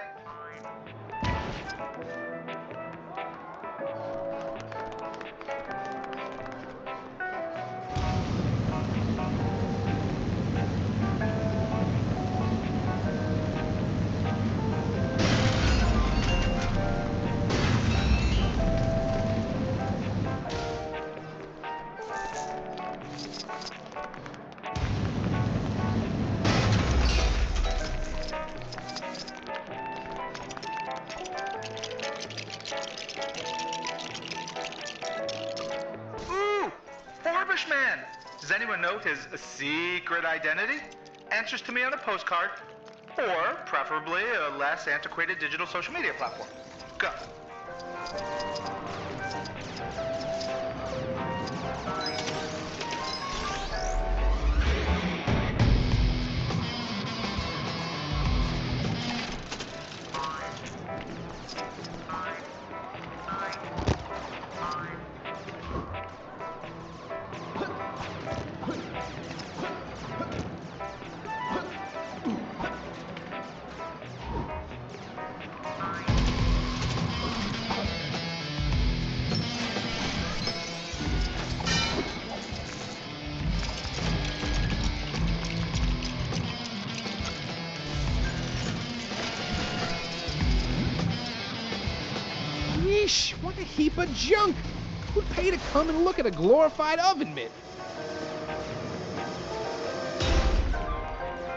Forbish Man! Does anyone know his secret identity? Answers to me on a postcard, or preferably a less antiquated digital social media platform. Go. Yeesh, what a heap of junk! Who'd pay to come and look at a glorified oven mitt?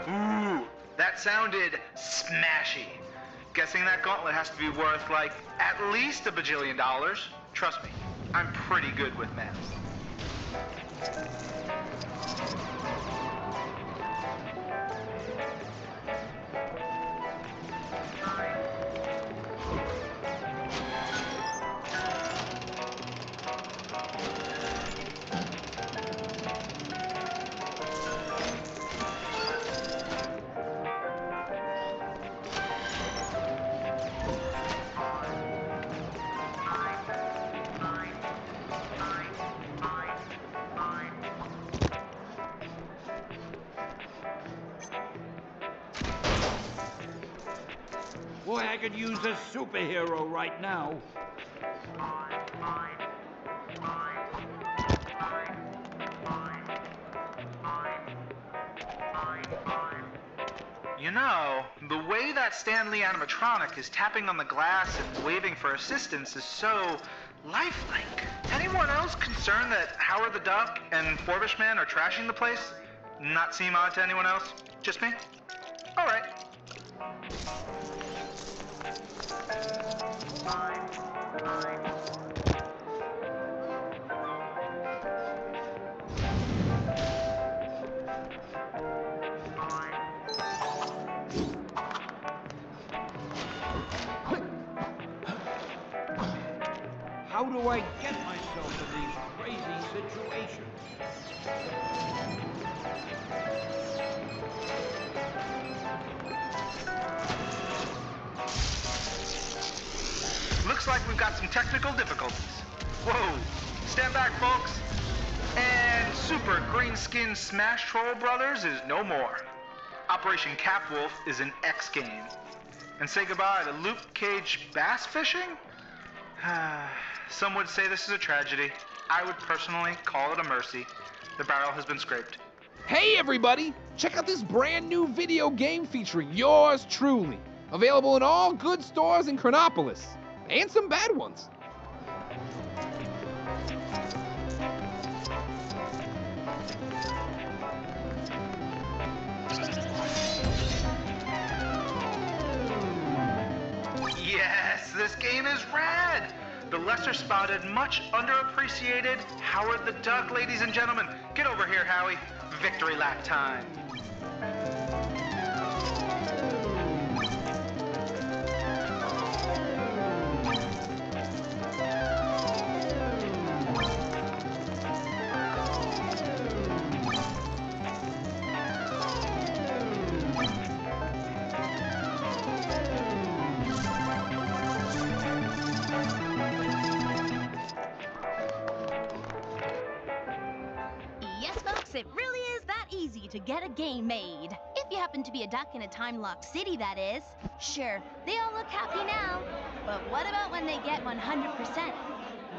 Ooh, that sounded smashy. Guessing that gauntlet has to be worth, like, at least $1 bajillion. Trust me, I'm pretty good with math. Boy, I could use a superhero right now. You know, the way that Stan Lee animatronic is tapping on the glass and waving for assistance is so lifelike. Anyone else concerned that Howard the Duck and Forbish Man are trashing the place? Not seem odd to anyone else? Just me? All right. How do I get myself in these crazy situations? Looks like we've got some technical difficulties. Whoa, stand back, folks. And Super Green Skin Smash Troll Brothers is no more. Operation Capwolf is an X game. And say goodbye to Luke Cage bass fishing? Some would say this is a tragedy. I would personally call it a mercy. The barrel has been scraped. Hey everybody! Check out this brand new video game featuring yours truly. Available in all good stores in Chronopolis. And some bad ones. Yes, this game is rad! The lesser spotted, much underappreciated Howard the Duck, ladies and gentlemen. Get over here, Howie. Victory lap time. Yes, folks, it really is that easy to get a game made. If you happen to be a duck in a time-locked city, that is. Sure, they all look happy now. But what about when they get 100%?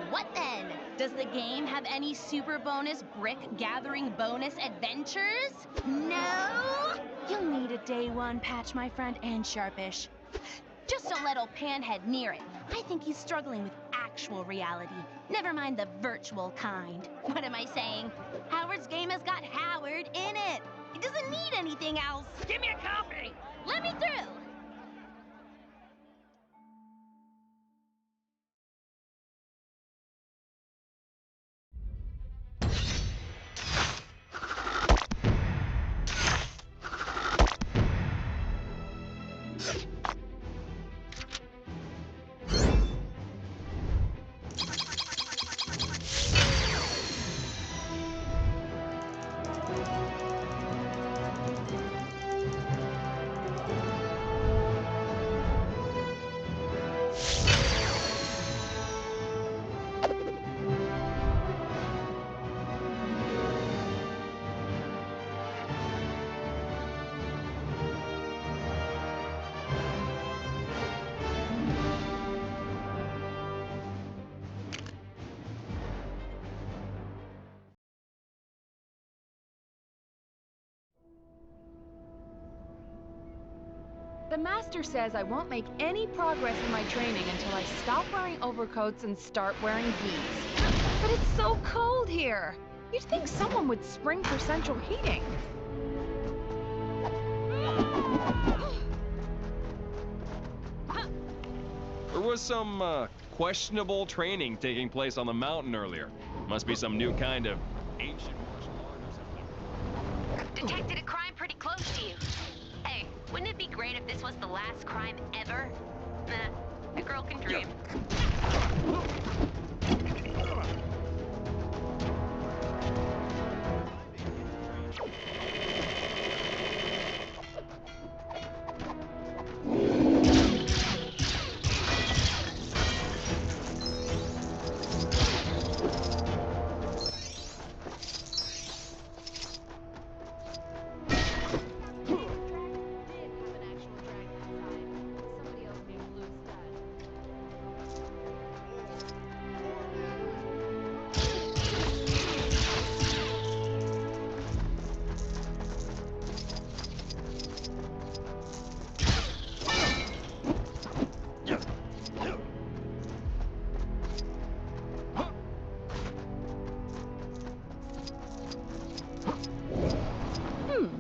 What then? Does the game have any super bonus brick gathering bonus adventures? No? You'll need a day one patch, my friend, and Sharpish. Just don't let old Panhead near it. I think he's struggling with actual reality. Never mind the virtual kind. What am I saying? Howard's game has got Howard in it. It doesn't need anything else. Give me a copy. Let me through. The master says I won't make any progress in my training until I stop wearing overcoats and start wearing gis. But it's so cold here. You'd think someone would spring for central heating. There was some questionable training taking place on the mountain earlier. Must be some new kind of ancient martial art or something. Detected a crime pretty close to you. Hey, wouldn't it be great if this was the last crime ever? Nah, a girl can dream.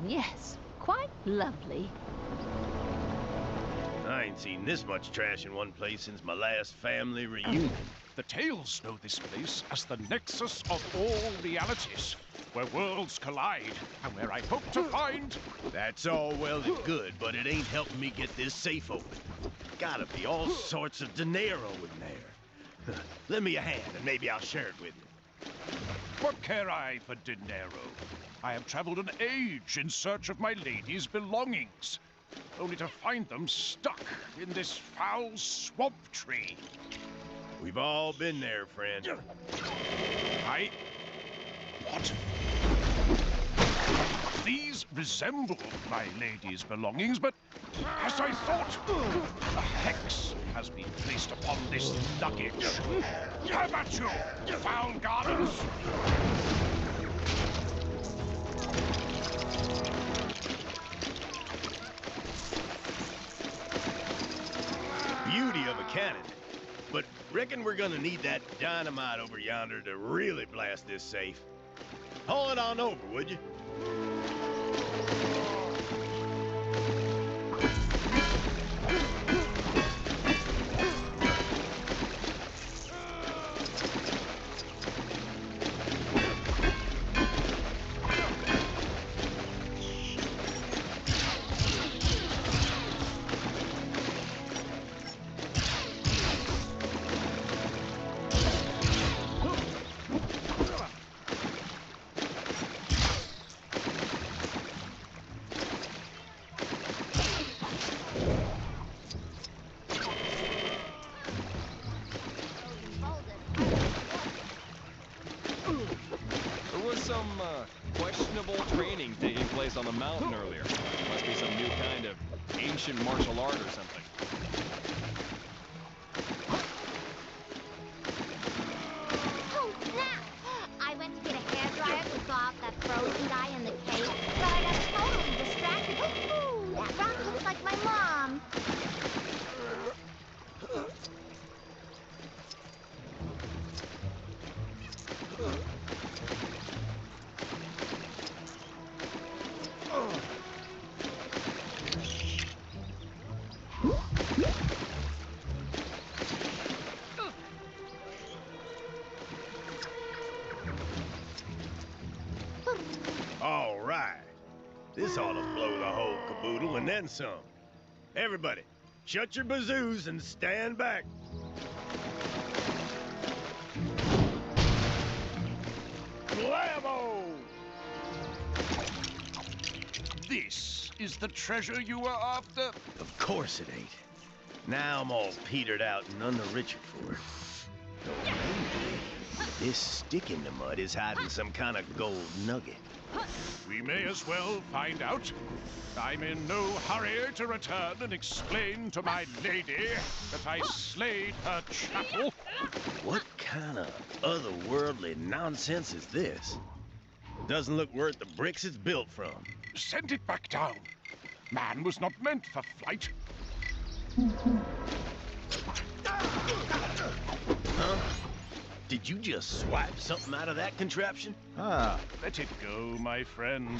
Yes, quite lovely. I ain't seen this much trash in one place since my last family reunion. The Tales know this place as the nexus of all realities, where worlds collide, and where I hope to find... That's all well and good, but it ain't helping me get this safe open. Gotta be all sorts of dinero in there. Lend me a hand, and maybe I'll share it with you. What care I for dinero? I have traveled an age in search of my lady's belongings, only to find them stuck in this foul swamp tree. We've all been there, friend. What? These resemble my lady's belongings, but as I thought, a hex has been placed upon this luggage. Have at you, foul gardens! Beauty of a cannon. But reckon we're gonna need that dynamite over yonder to really blast this safe. Haul it on over, would you? Questionable training taking place on the mountain earlier. Must be some new kind of ancient martial art or something. Oh, snap! I went to get a hairdryer to thaw out that frozen guy in the cave, but I got totally distracted. Ooh, that rock looks like my mom. All right. This ought to blow the whole caboodle and then some. Everybody, shut your bazoos and stand back. Blammo! This is the treasure you were after? Of course it ain't. Now I'm all petered out and none the richer for it. Though maybe this stick in the mud is hiding some kind of gold nugget. We may as well find out. I'm in no hurry to return and explain to my lady that I slayed her chapel. What kind of otherworldly nonsense is this? Doesn't look worth the bricks it's built from. Send it back down. Man was not meant for flight. Huh? Did you just swipe something out of that contraption? Ah, let it go, my friend.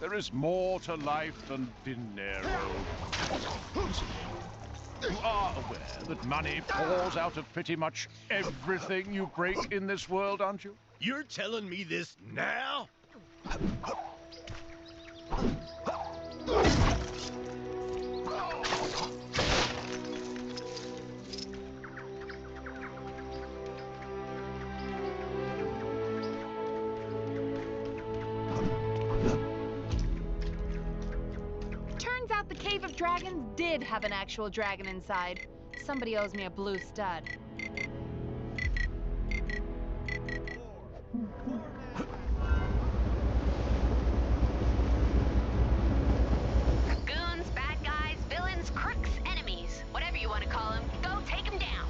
There is more to life than dinero. You are aware that money pours out of pretty much everything you break in this world, aren't you? You're telling me this now? Turns out the Cave of Dragons did have an actual dragon inside. Somebody owes me a blue stud. Goons, bad guys, villains, crooks, enemies, whatever you want to call them, go take them down.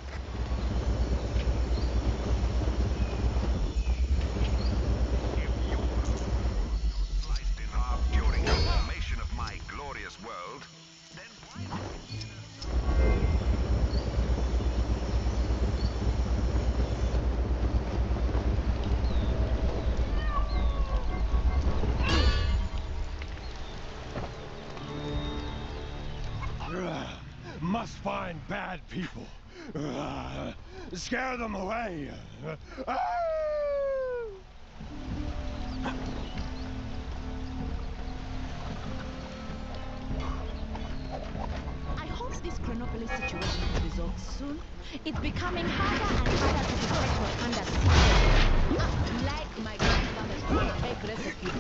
Sliced in half during the formation of my glorious world, then why Must find bad people. Scare them away. I hope this Chronopolis situation is resolved soon. It's becoming harder and harder to detect what's under secret. Like my grandfather's fake recipe.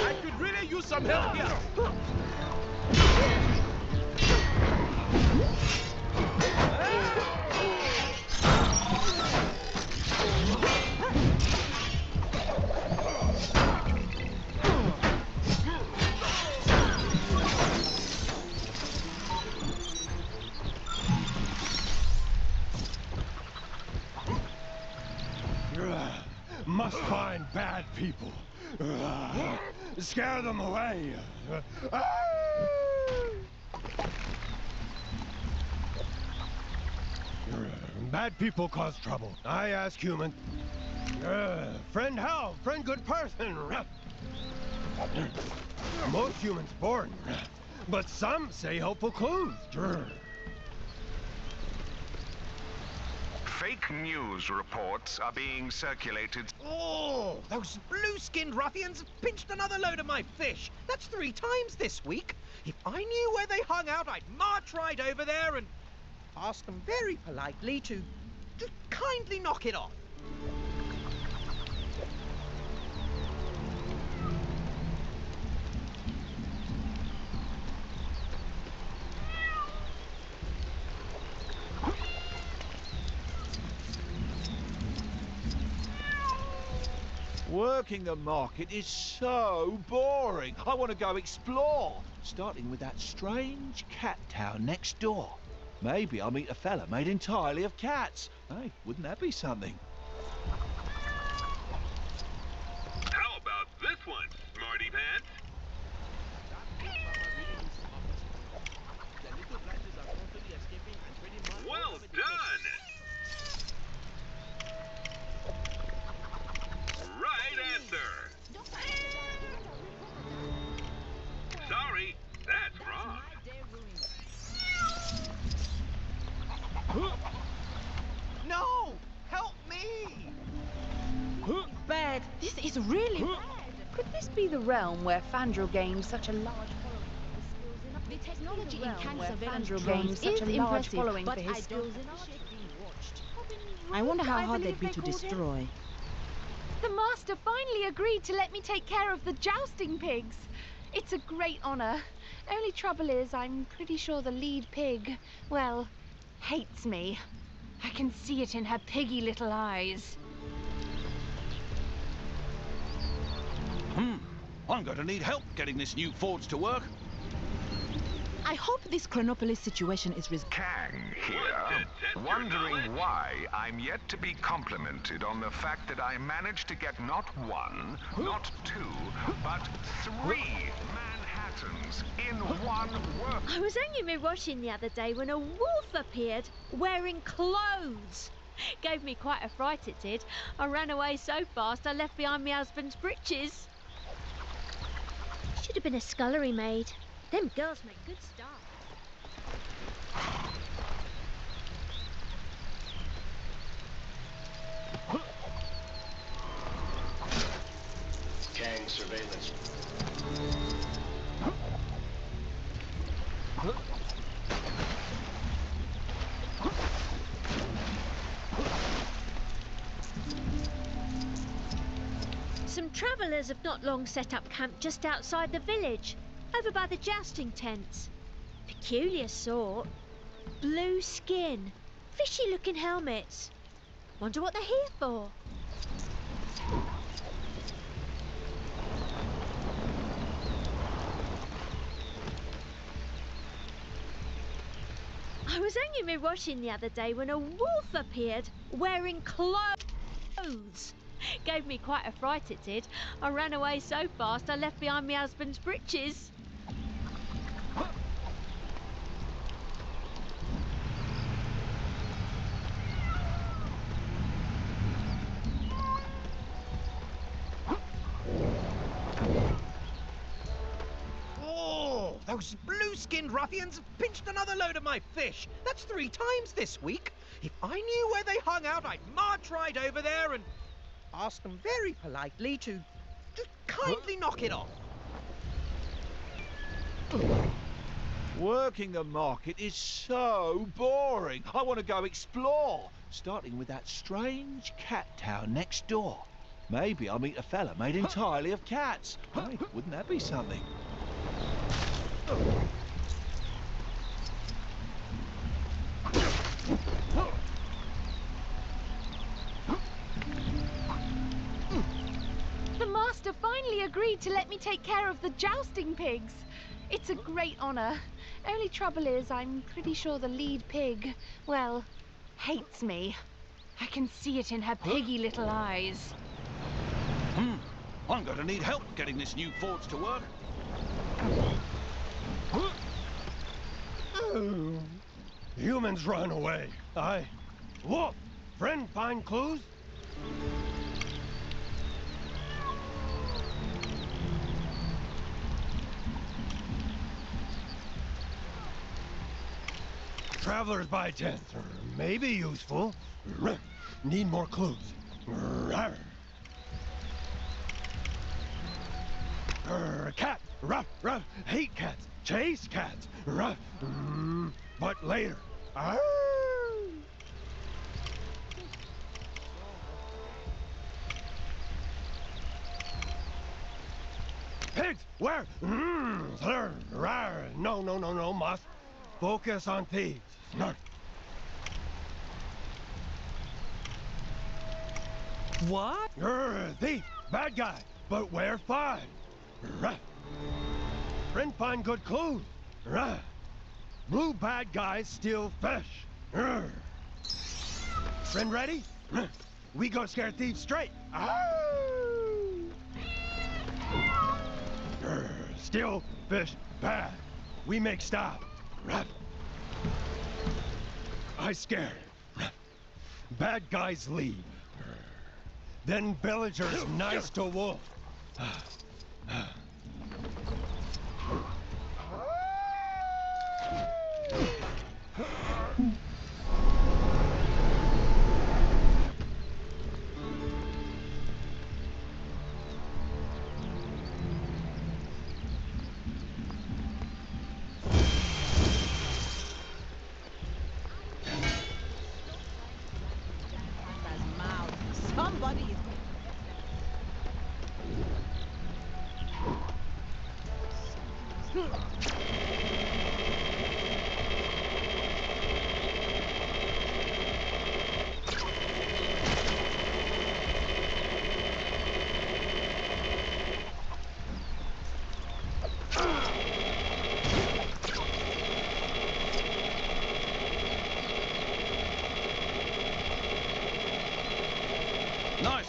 I could really use some help here. Must find bad people. Scare them away. Bad people cause trouble. I ask human. Friend how? Friend good person. Most humans boring. But some say helpful clues. fake news reports are being circulated? Oh, those blue-skinned ruffians pinched another load of my fish. That's 3 times this week. If I knew where they hung out, I'd march right over there and ask them very politely to just kindly knock it off. Working the market is so boring. I want to go explore, starting with that strange cat town next door. Maybe I'll meet a fella made entirely of cats. Hey, wouldn't that be something? How about this one, Smarty Pants? Well done! Right answer! Sorry, that's wrong. No! Help me! Bad. This is really bad. Could this be the realm where Fandral gained such a large following? The technology in Where Kang surveillance Fandral drones gained is such a large impressive, following but for his I skills don't in art. appreciate being watched. I wonder how hard they'd be to destroy. The master finally agreed to let me take care of the jousting pigs. It's a great honor. Only trouble is, I'm pretty sure the lead pig, well, hates me. I can see it in her piggy little eyes. I'm going to need help getting this new forge to work. I hope this Chronopolis situation is resolved. Kang here, wondering why I'm yet to be complimented on the fact that I managed to get not one, not two, but 3 Manhattans in one work. I was hanging my washing the other day when a wolf appeared wearing clothes. Gave me quite a fright, it did. I ran away so fast I left behind my husband's breeches. Should have been a scullery maid. Them girls make good stuff. Kang surveillance. Some travellers have not long set up camp just outside the village, over by the jousting tents. Peculiar sort. Blue skin, fishy-looking helmets. Wonder what they're here for. I was hanging my washing the other day when a wolf appeared wearing clothes. Gave me quite a fright, it did. I ran away so fast I left behind my husband's breeches. Oh, those blue-skinned ruffians have pinched another load of my fish. That's 3 times this week. If I knew where they hung out, I'd march right over there and ask them very politely to just kindly knock it off. Working a market is so boring. I want to go explore, starting with that strange cat town next door. Maybe I'll meet a fella made entirely of cats. Hey, wouldn't that be something? The master finally agreed to let me take care of the jousting pigs. It's a great honor. Only trouble is, I'm pretty sure the lead pig, well, hates me. I can see it in her piggy little eyes. I'm going to need help getting this new forge to work. Humans run away. Wolf, friend, find clues? Travelers by tents, may be useful. Need more clues. Cat, ruff, hate cats, chase cats, but later. Pigs, where? No, must focus on thieves. What? Thief, bad guy, but where fine? Friend find good clues. Blue bad guys steal fish. Friend ready? We go scare thieves straight. Steal fish bad. We make stop. I scare. Bad guys leave. Then villagers nice to wolf. Somebody is...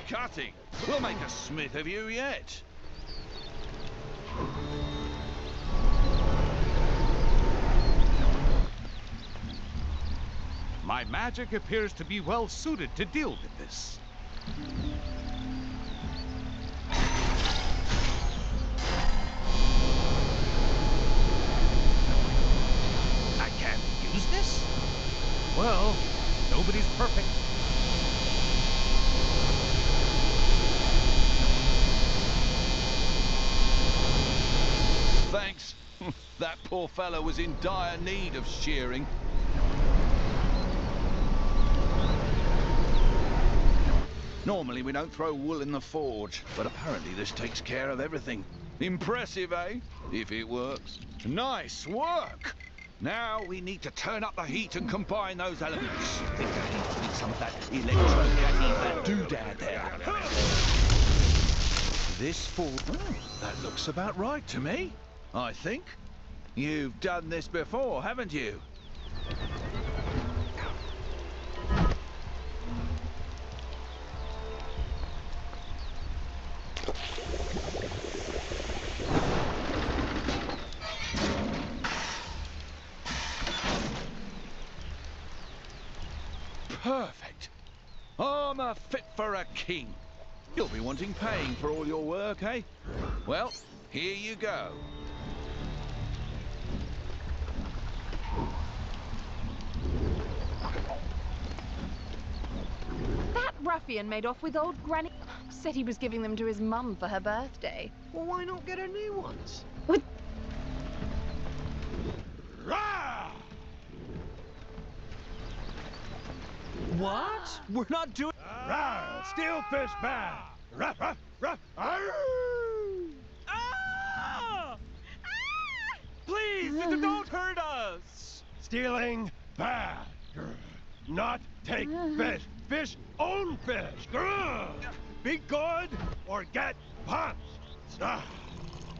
cutting. We'll make a smith of you yet. My magic appears to be well suited to deal with this. I can't use this? Well, nobody's perfect. Thanks. That poor fellow was in dire need of shearing. Normally we don't throw wool in the forge, but apparently this takes care of everything. Impressive, eh? If it works. Nice work! Now we need to turn up the heat and combine those elements. Think I need some of that electro-gassy, that doodad there. This forge... Oh, that looks about right to me, I think. You've done this before, haven't you? Perfect. Armor fit for a king. You'll be wanting paying for all your work, eh? Well, here you go. That ruffian made off with old Granny. Said he was giving them to his mum for her birthday. Well, why not get her new ones? What? Rah! What? We're not doing... Rah! Steelfish bad! Rah, rah, rah! Arr! Ah! Please, don't hurt us! Stealing bad! Grr. Not take fish! Fish own fish! Grr. Be good or get punched! Ah.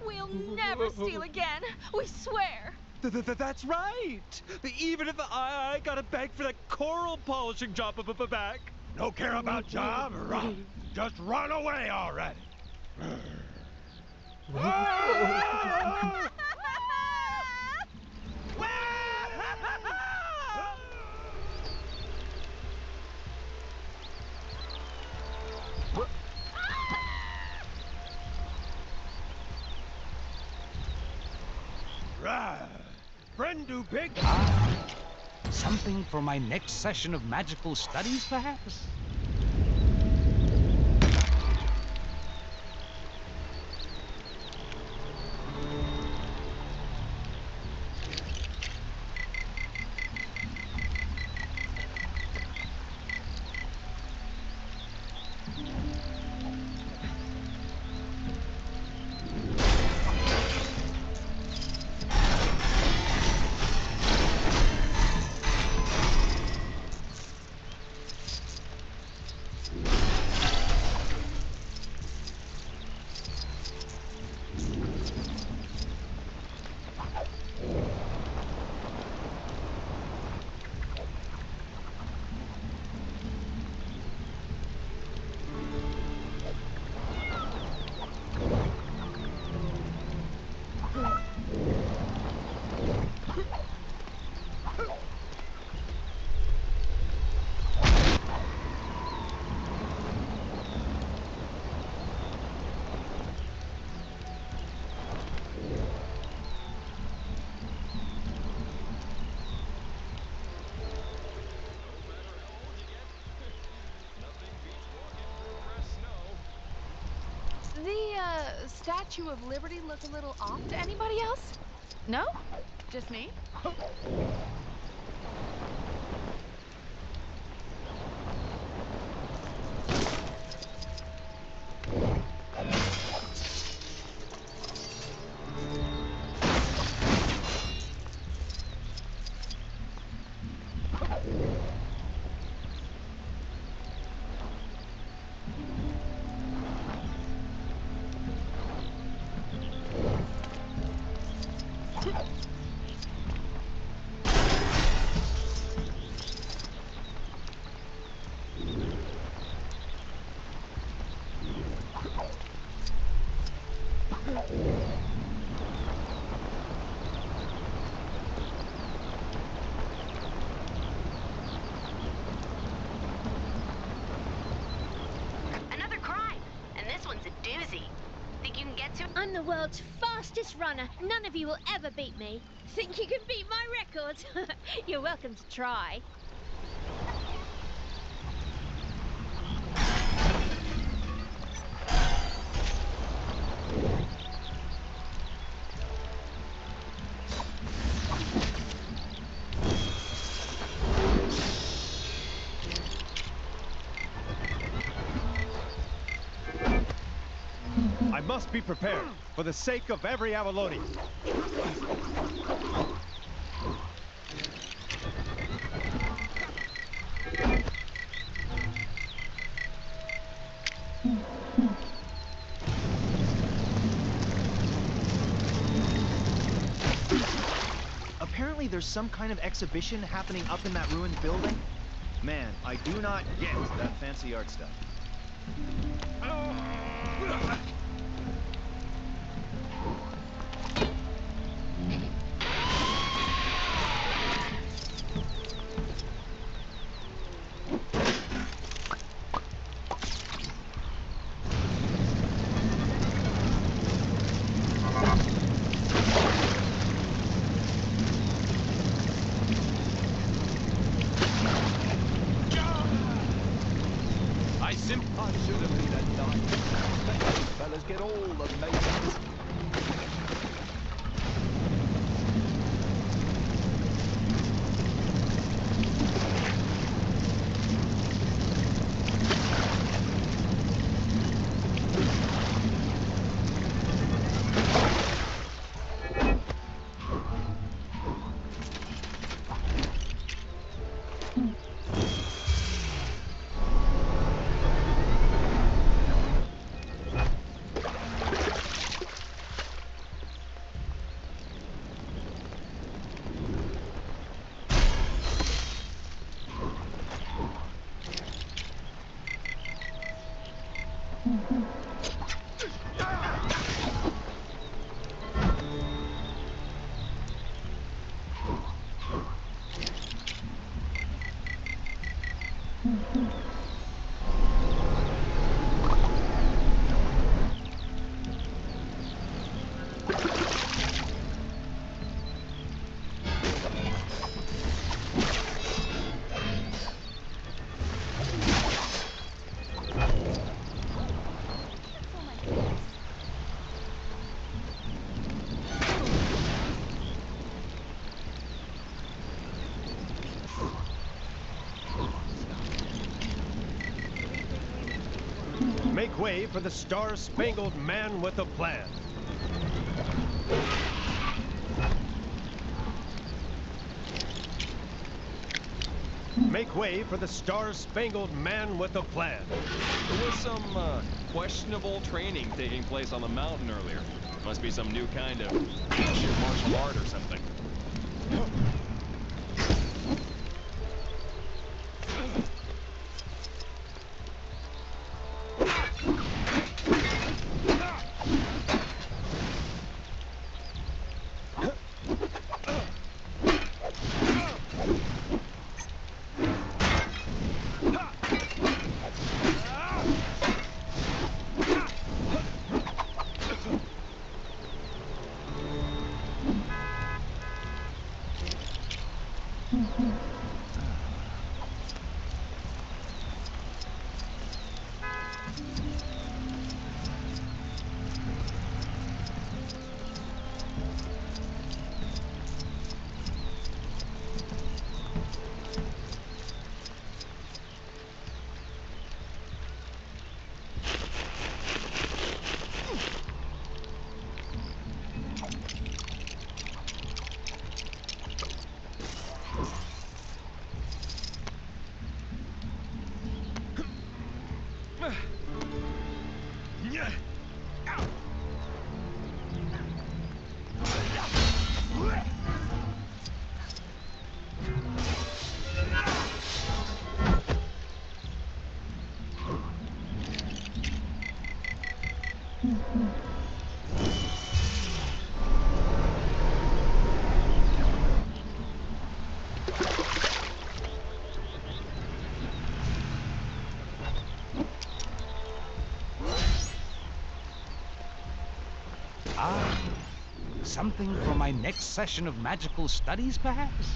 We'll never steal again. We swear. That's right. Even if I gotta beg for that coral polishing job back. No care about job? Rah. Just run away already! Right. Friend do big. Something for my next session of magical studies, perhaps? The Statue of Liberty look a little off to anybody else? No? Just me? I'm the world's fastest runner. None of you will ever beat me. Think you can beat my records? You're welcome to try. I must be prepared, for the sake of every Avalonian. Apparently there's some kind of exhibition happening up in that ruined building. Man, I do not get that fancy art stuff. I should have been a knight. Let those fellas get all the maidens. Make way for the Star-Spangled Man with a Plan. Make way for the Star-Spangled Man with a Plan. There was some questionable training taking place on the mountain earlier. Must be some new kind of ancient martial art or something. Something for my next session of magical studies, perhaps?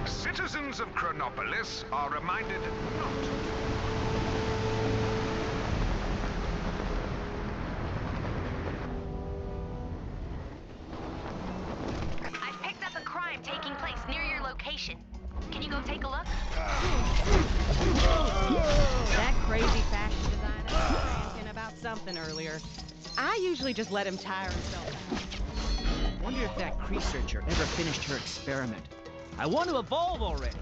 Citizens of Chronopolis are reminded not to... I've picked up a crime taking place near your location. Can you go take a look? That crazy fashion designer was ranting about something earlier. I usually just let him tire himself out. Wonder if that researcher ever finished her experiment. I want to evolve already.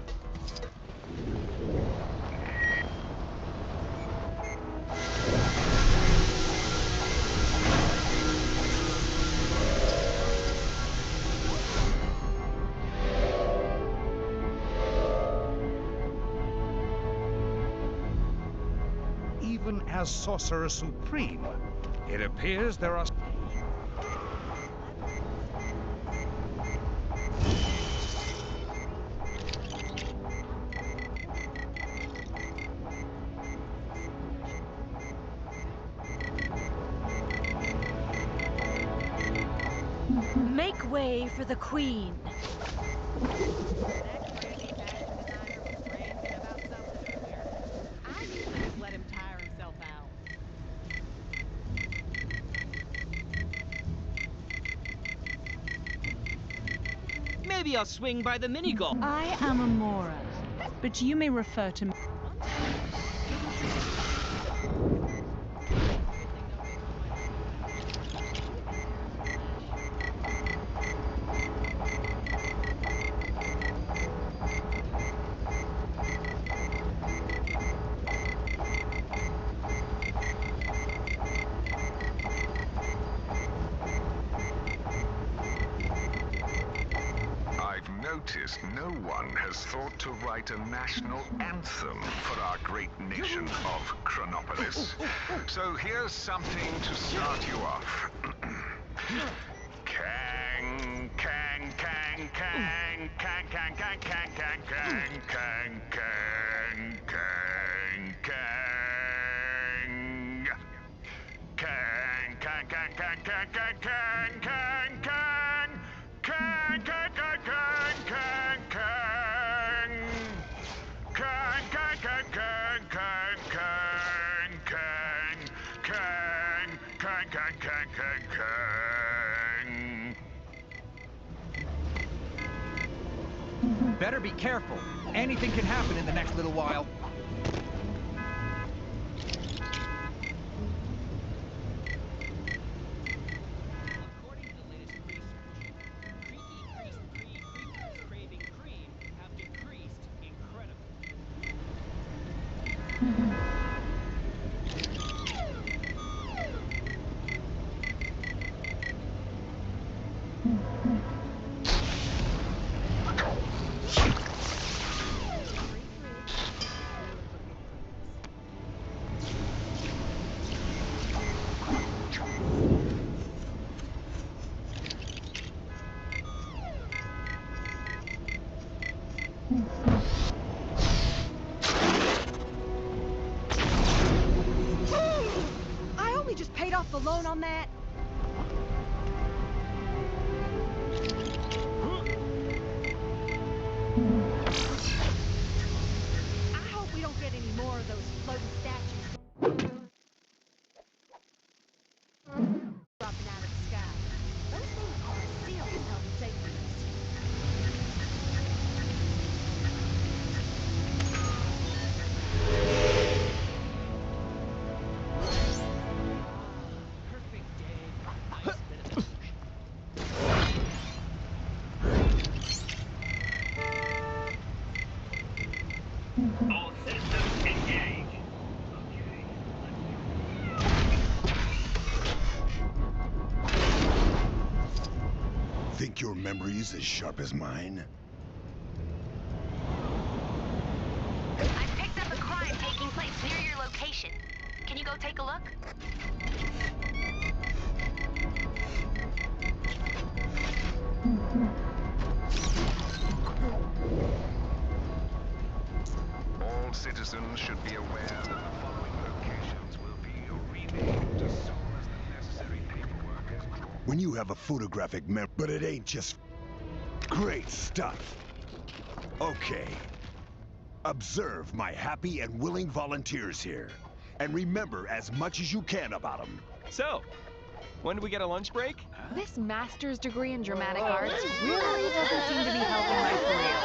Even as Sorcerer Supreme, it appears there are... Make way for the Queen. I usually just let him tire himself out. Maybe I'll swing by the mini-golf. I am Amora, but you may refer to me. Noticed no one has thought to write a national anthem for our great nation of Chronopolis. So here's something to start you off. Kang, kang, kang, kang, kang, kang, kang, kang, kang, kang, kang, kang, kang, kang. Kang, kang, kang, kang, kang, kang, kang, kang, kang. Kang, kang, kang, kang, kang, kang. Kang, kang, kang, kang, kang, kang, kang. Kang, kang, kang, kang, kang, kang. Better be careful. Anything can happen in the next little while. I only just paid off the loan on that. I hope we don't get any more of those floating statues dropping out of the sky. Those things are a serious health and safety risk. All systems engage. Think your memory's as sharp as mine? I've picked up a crime taking place near your location. Can you go take a look? should be aware that the following locations will be renamed as soon as the necessary paperwork is closed. When you have a photographic memory, but it ain't just great stuff. Okay. Observe my happy and willing volunteers here. And remember as much as you can about them. So, when do we get a lunch break? This master's degree in dramatic arts really doesn't seem to be helping my career.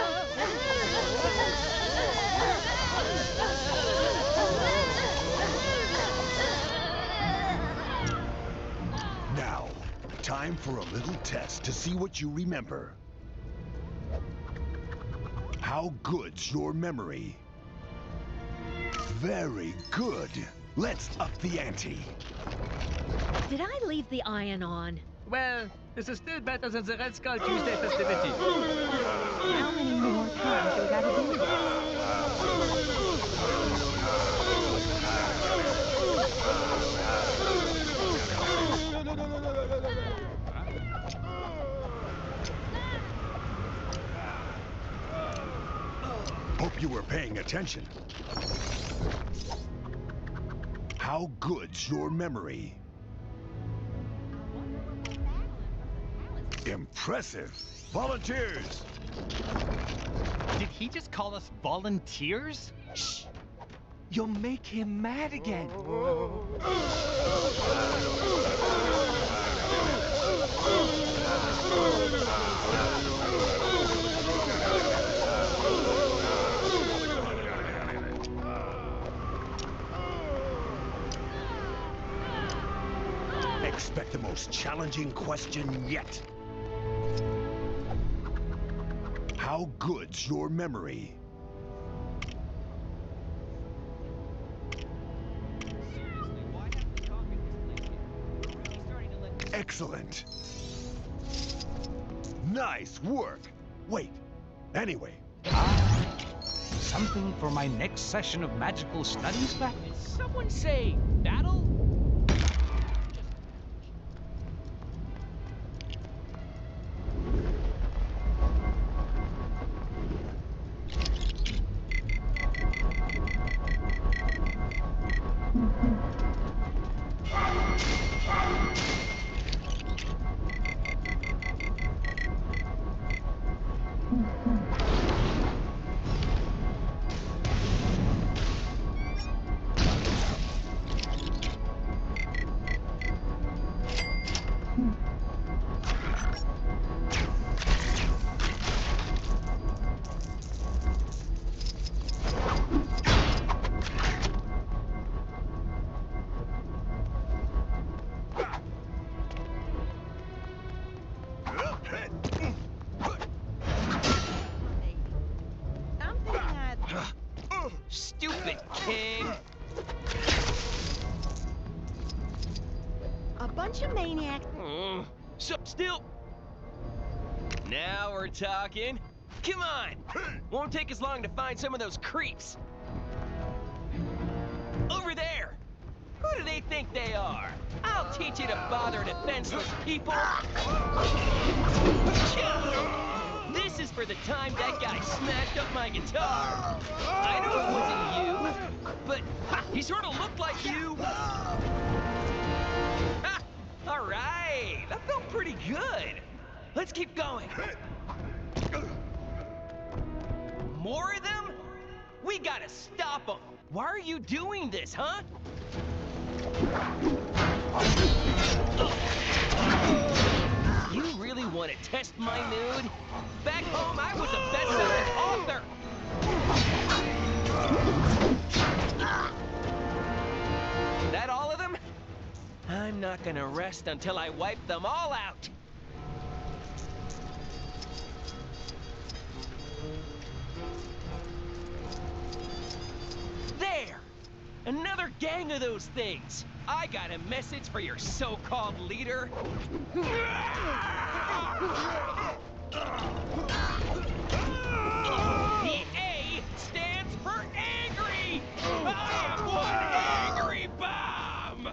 Now, time for a little test to see what you remember. How good's your memory? Very good. Let's up the ante. Did I leave the iron on? Well, this is still better than the Red Skull Tuesday festivity. How many more times do we gotta do this? Hope you were paying attention. How good's your memory? Impressive. Volunteers! Did he just call us volunteers? Shh! You'll make him mad again. Expect the most challenging question yet. How good's your memory? Excellent. Nice work. Wait. Anyway. Something for my next session of magical studies back? Someone say battle? Stupid king! A bunch of maniacs. So still. Now we're talking. Come on! Won't take us long to find some of those creeps. Over there! Who do they think they are? I'll teach you to bother defenseless people! This is for the time that guy smashed up my guitar! I know it wasn't you, but he sort of looked like you! Ha! Alright! That felt pretty good! Let's keep going! More of them? We gotta stop them! Why are you doing this, huh? You really want to test my mood? Back home, I was a best-selling author! That all of them? I'm not gonna rest until I wipe them all out! There! Another gang of those things! I got a message for your so-called leader. The A stands for angry! I am one angry bomb!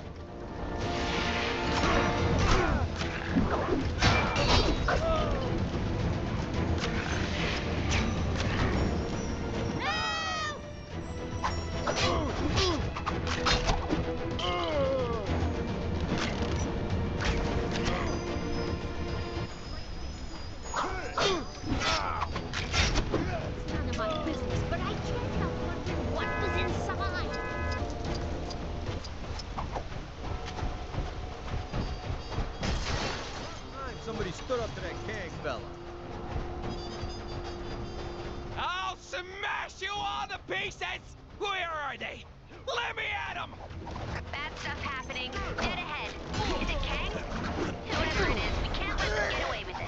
sense? Where are they? Let me at them! Bad stuff happening. Dead ahead. Is it Kang? Whoever it is, we can't let them get away with it.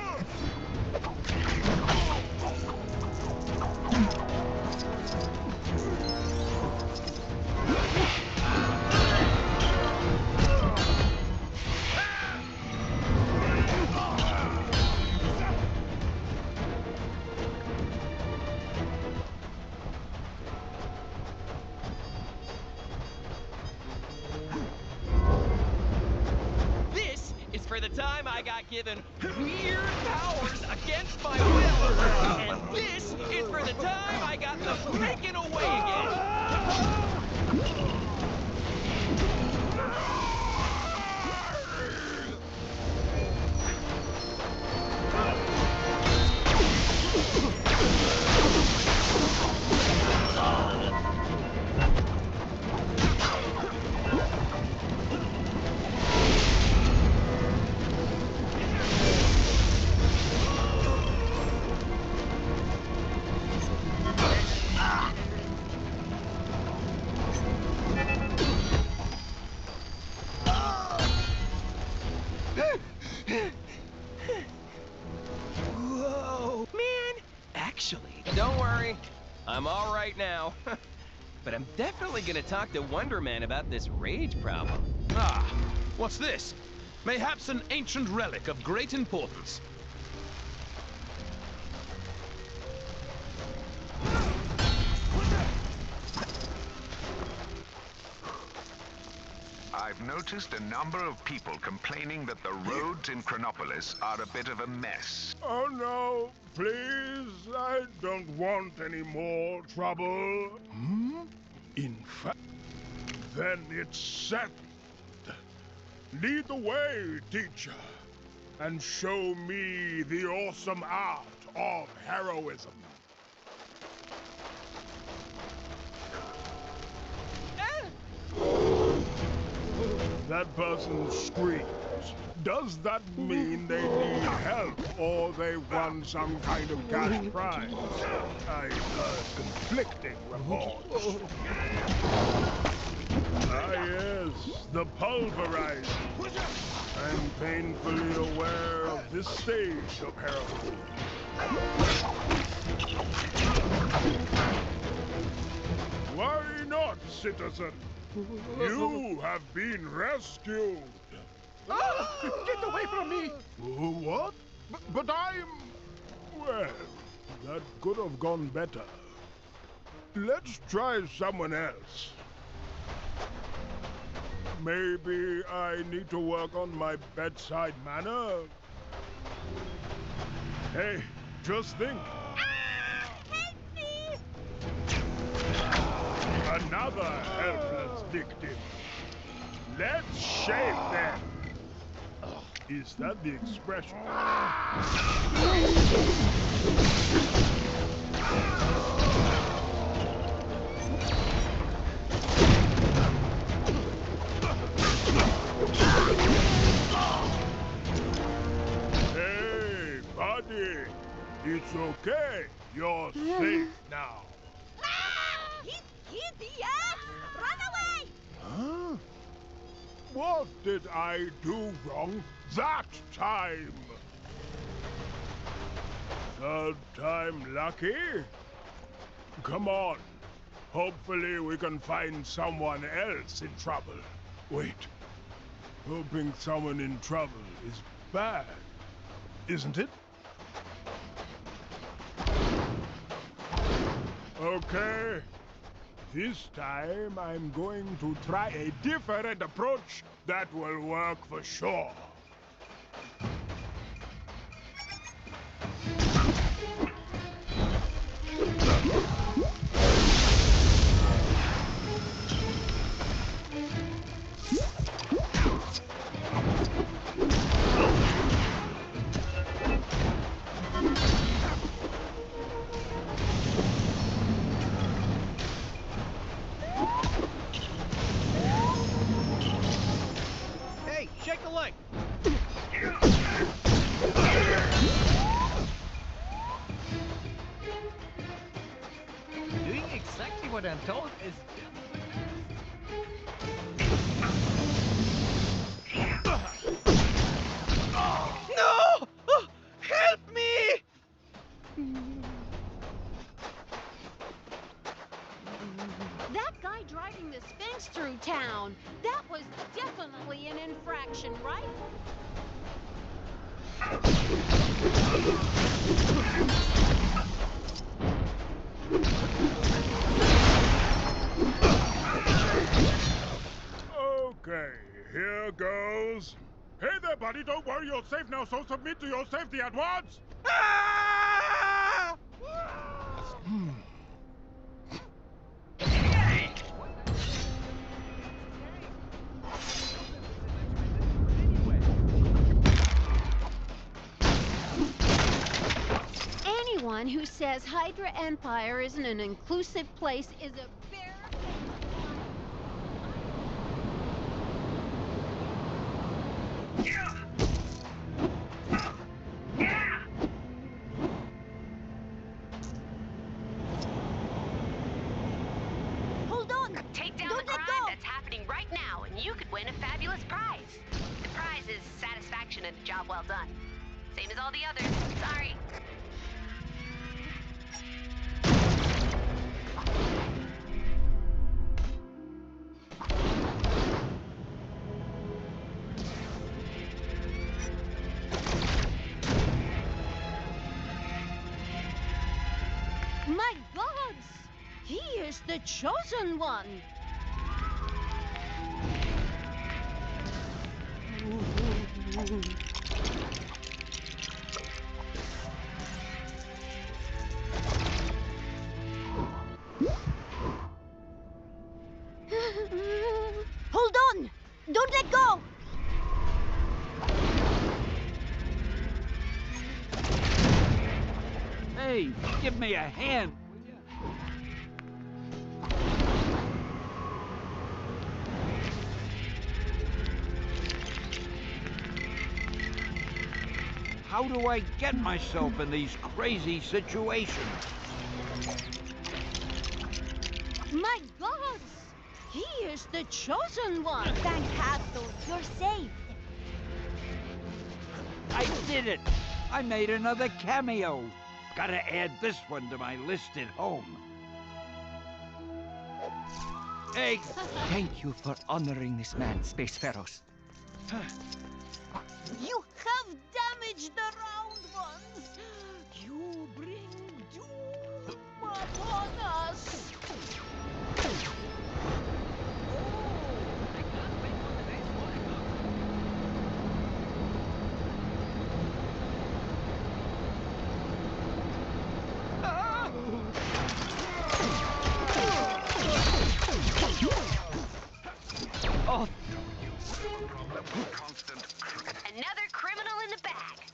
For the time I got given weird powers against my will. And this is for the time I got them taken away again. Whoa, man! Actually, don't worry, I'm all right now. But I'm definitely gonna talk to Wonder Man about this rage problem. Ah, what's this? Mayhaps an ancient relic of great importance. I've noticed a number of people complaining that the roads in Chronopolis are a bit of a mess. Oh no, please, I don't want any more trouble. In fact, then it's settled. Lead the way, teacher, and show me the awesome art of heroism. That person screams. Does that mean they need help or they won some kind of cash prize? I heard conflicting reports. Ah yes, the pulverizer. I'm painfully aware of this stage of heroism. Worry not, citizen. You have been rescued. Get away from me! What? But I'm... Well, that could have gone better. Let's try someone else. Maybe I need to work on my bedside manner. Hey, just think. Another helpless victim. Let's shave them. Is that the expression? Hey, buddy. It's okay. You're safe now. Idiots! Run away! Huh? What did I do wrong that time? Third time lucky? Come on. Hopefully we can find someone else in trouble. Wait. Hoping someone in trouble is bad, isn't it? Okay. This time, I'm going to try a different approach that will work for sure. No! Oh, help me! That guy driving the Sphinx through town, that was definitely an infraction, right? Okay, here goes. Hey there, buddy, don't worry, you're safe now, so submit to your safety at once! Anyone who says Hydra Empire isn't an inclusive place is a Hold on! Take down the crime that's happening right now, and you could win a fabulous prize. The prize is satisfaction and a job well done. Same as all the others. Sorry. My gods! He is the chosen one! Hold on! Don't let go! Hey, give me a hand. How do I get myself in these crazy situations? My gods! He is the chosen one! Thank Hathor, you're saved! I did it! I made another cameo! Gotta add this one to my list at home. Hey! Thank you for honoring this man, Spaceferros. You have damaged the round ones! You bring doom upon us! Oh, Another criminal in the bag.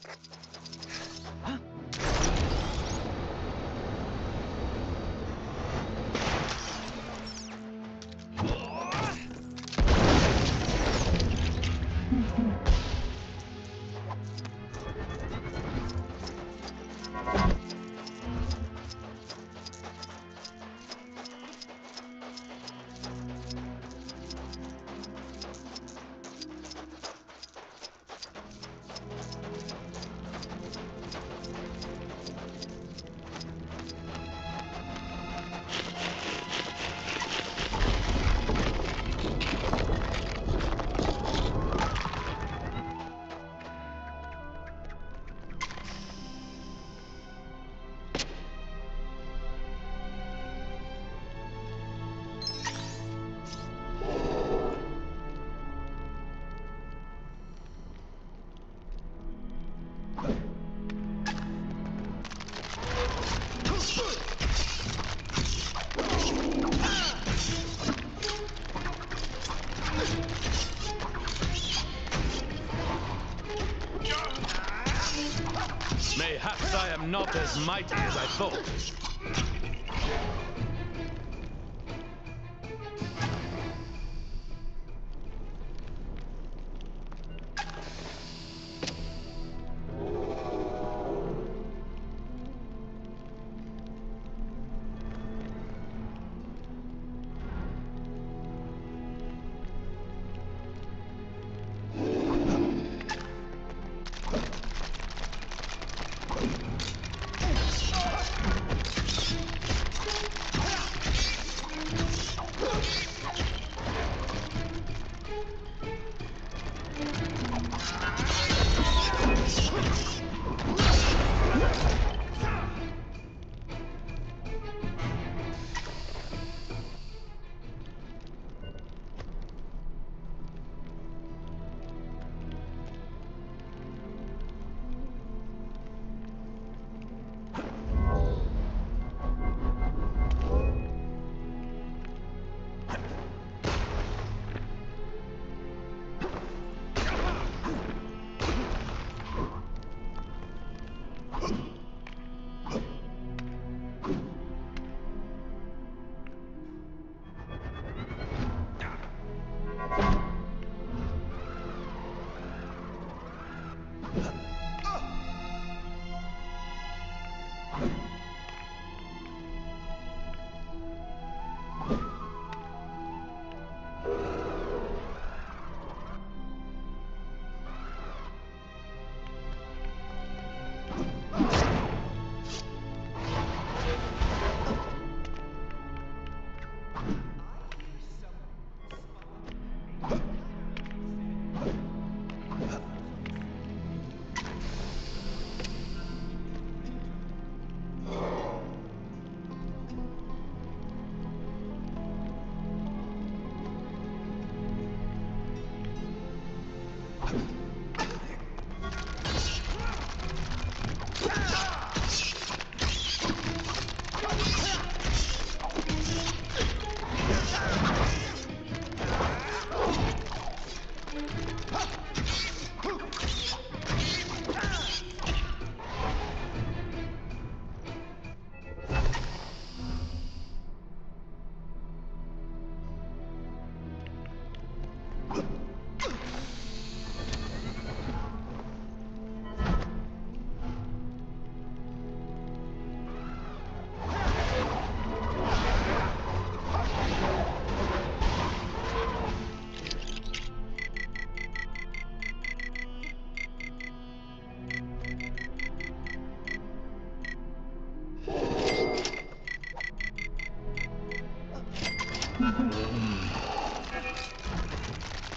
Mayhaps I am not as mighty as I thought.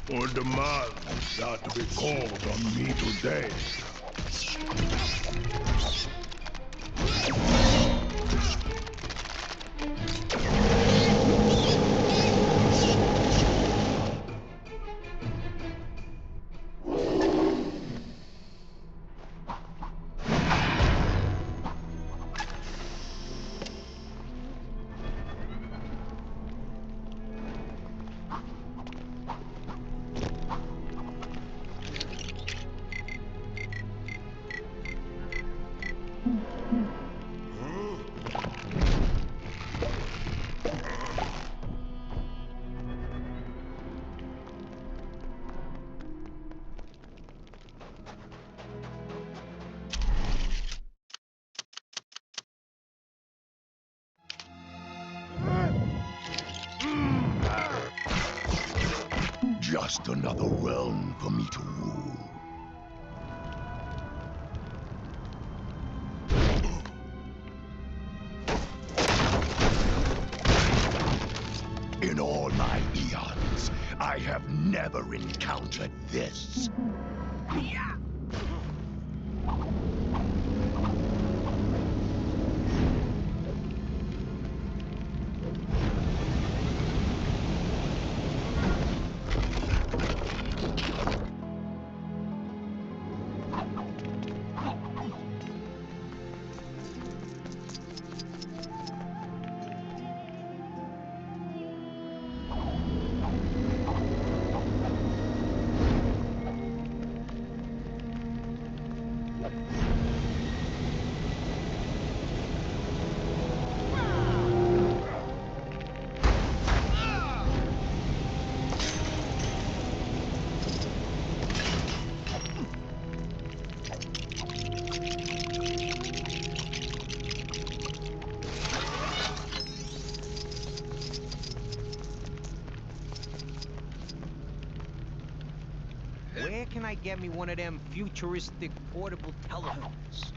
For demands are to be called on me today. Just another realm for me to rule. In all my eons, I have never encountered this. Where can I get me one of them futuristic portable telephones?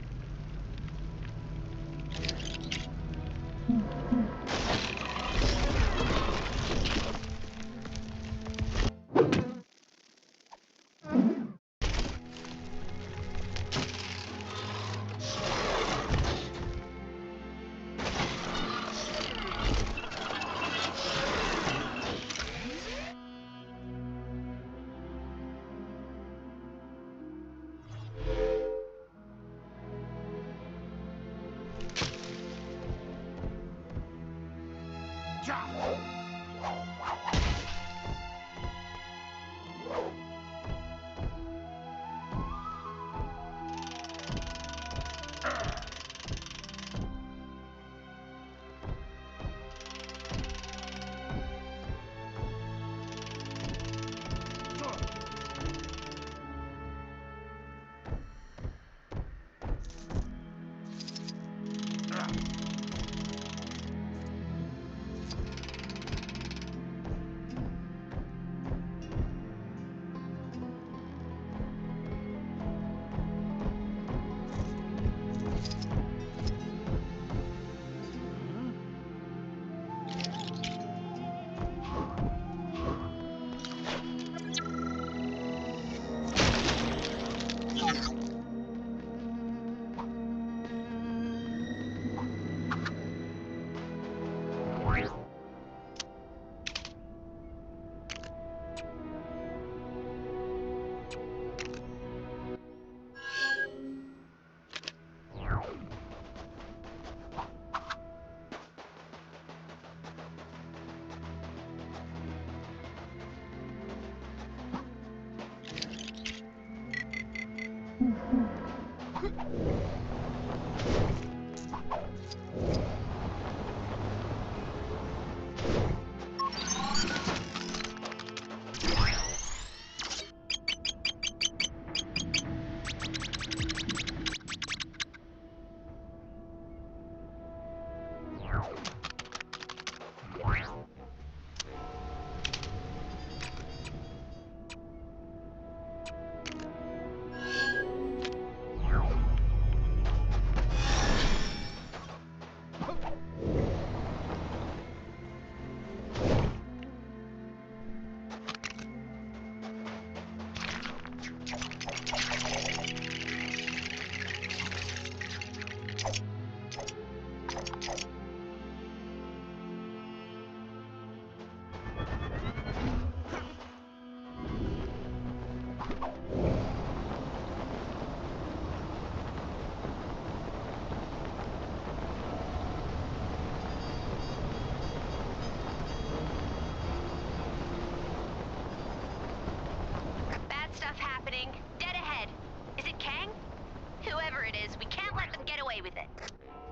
happening. Dead ahead. Is it Kang? Whoever it is, we can't let them get away with it.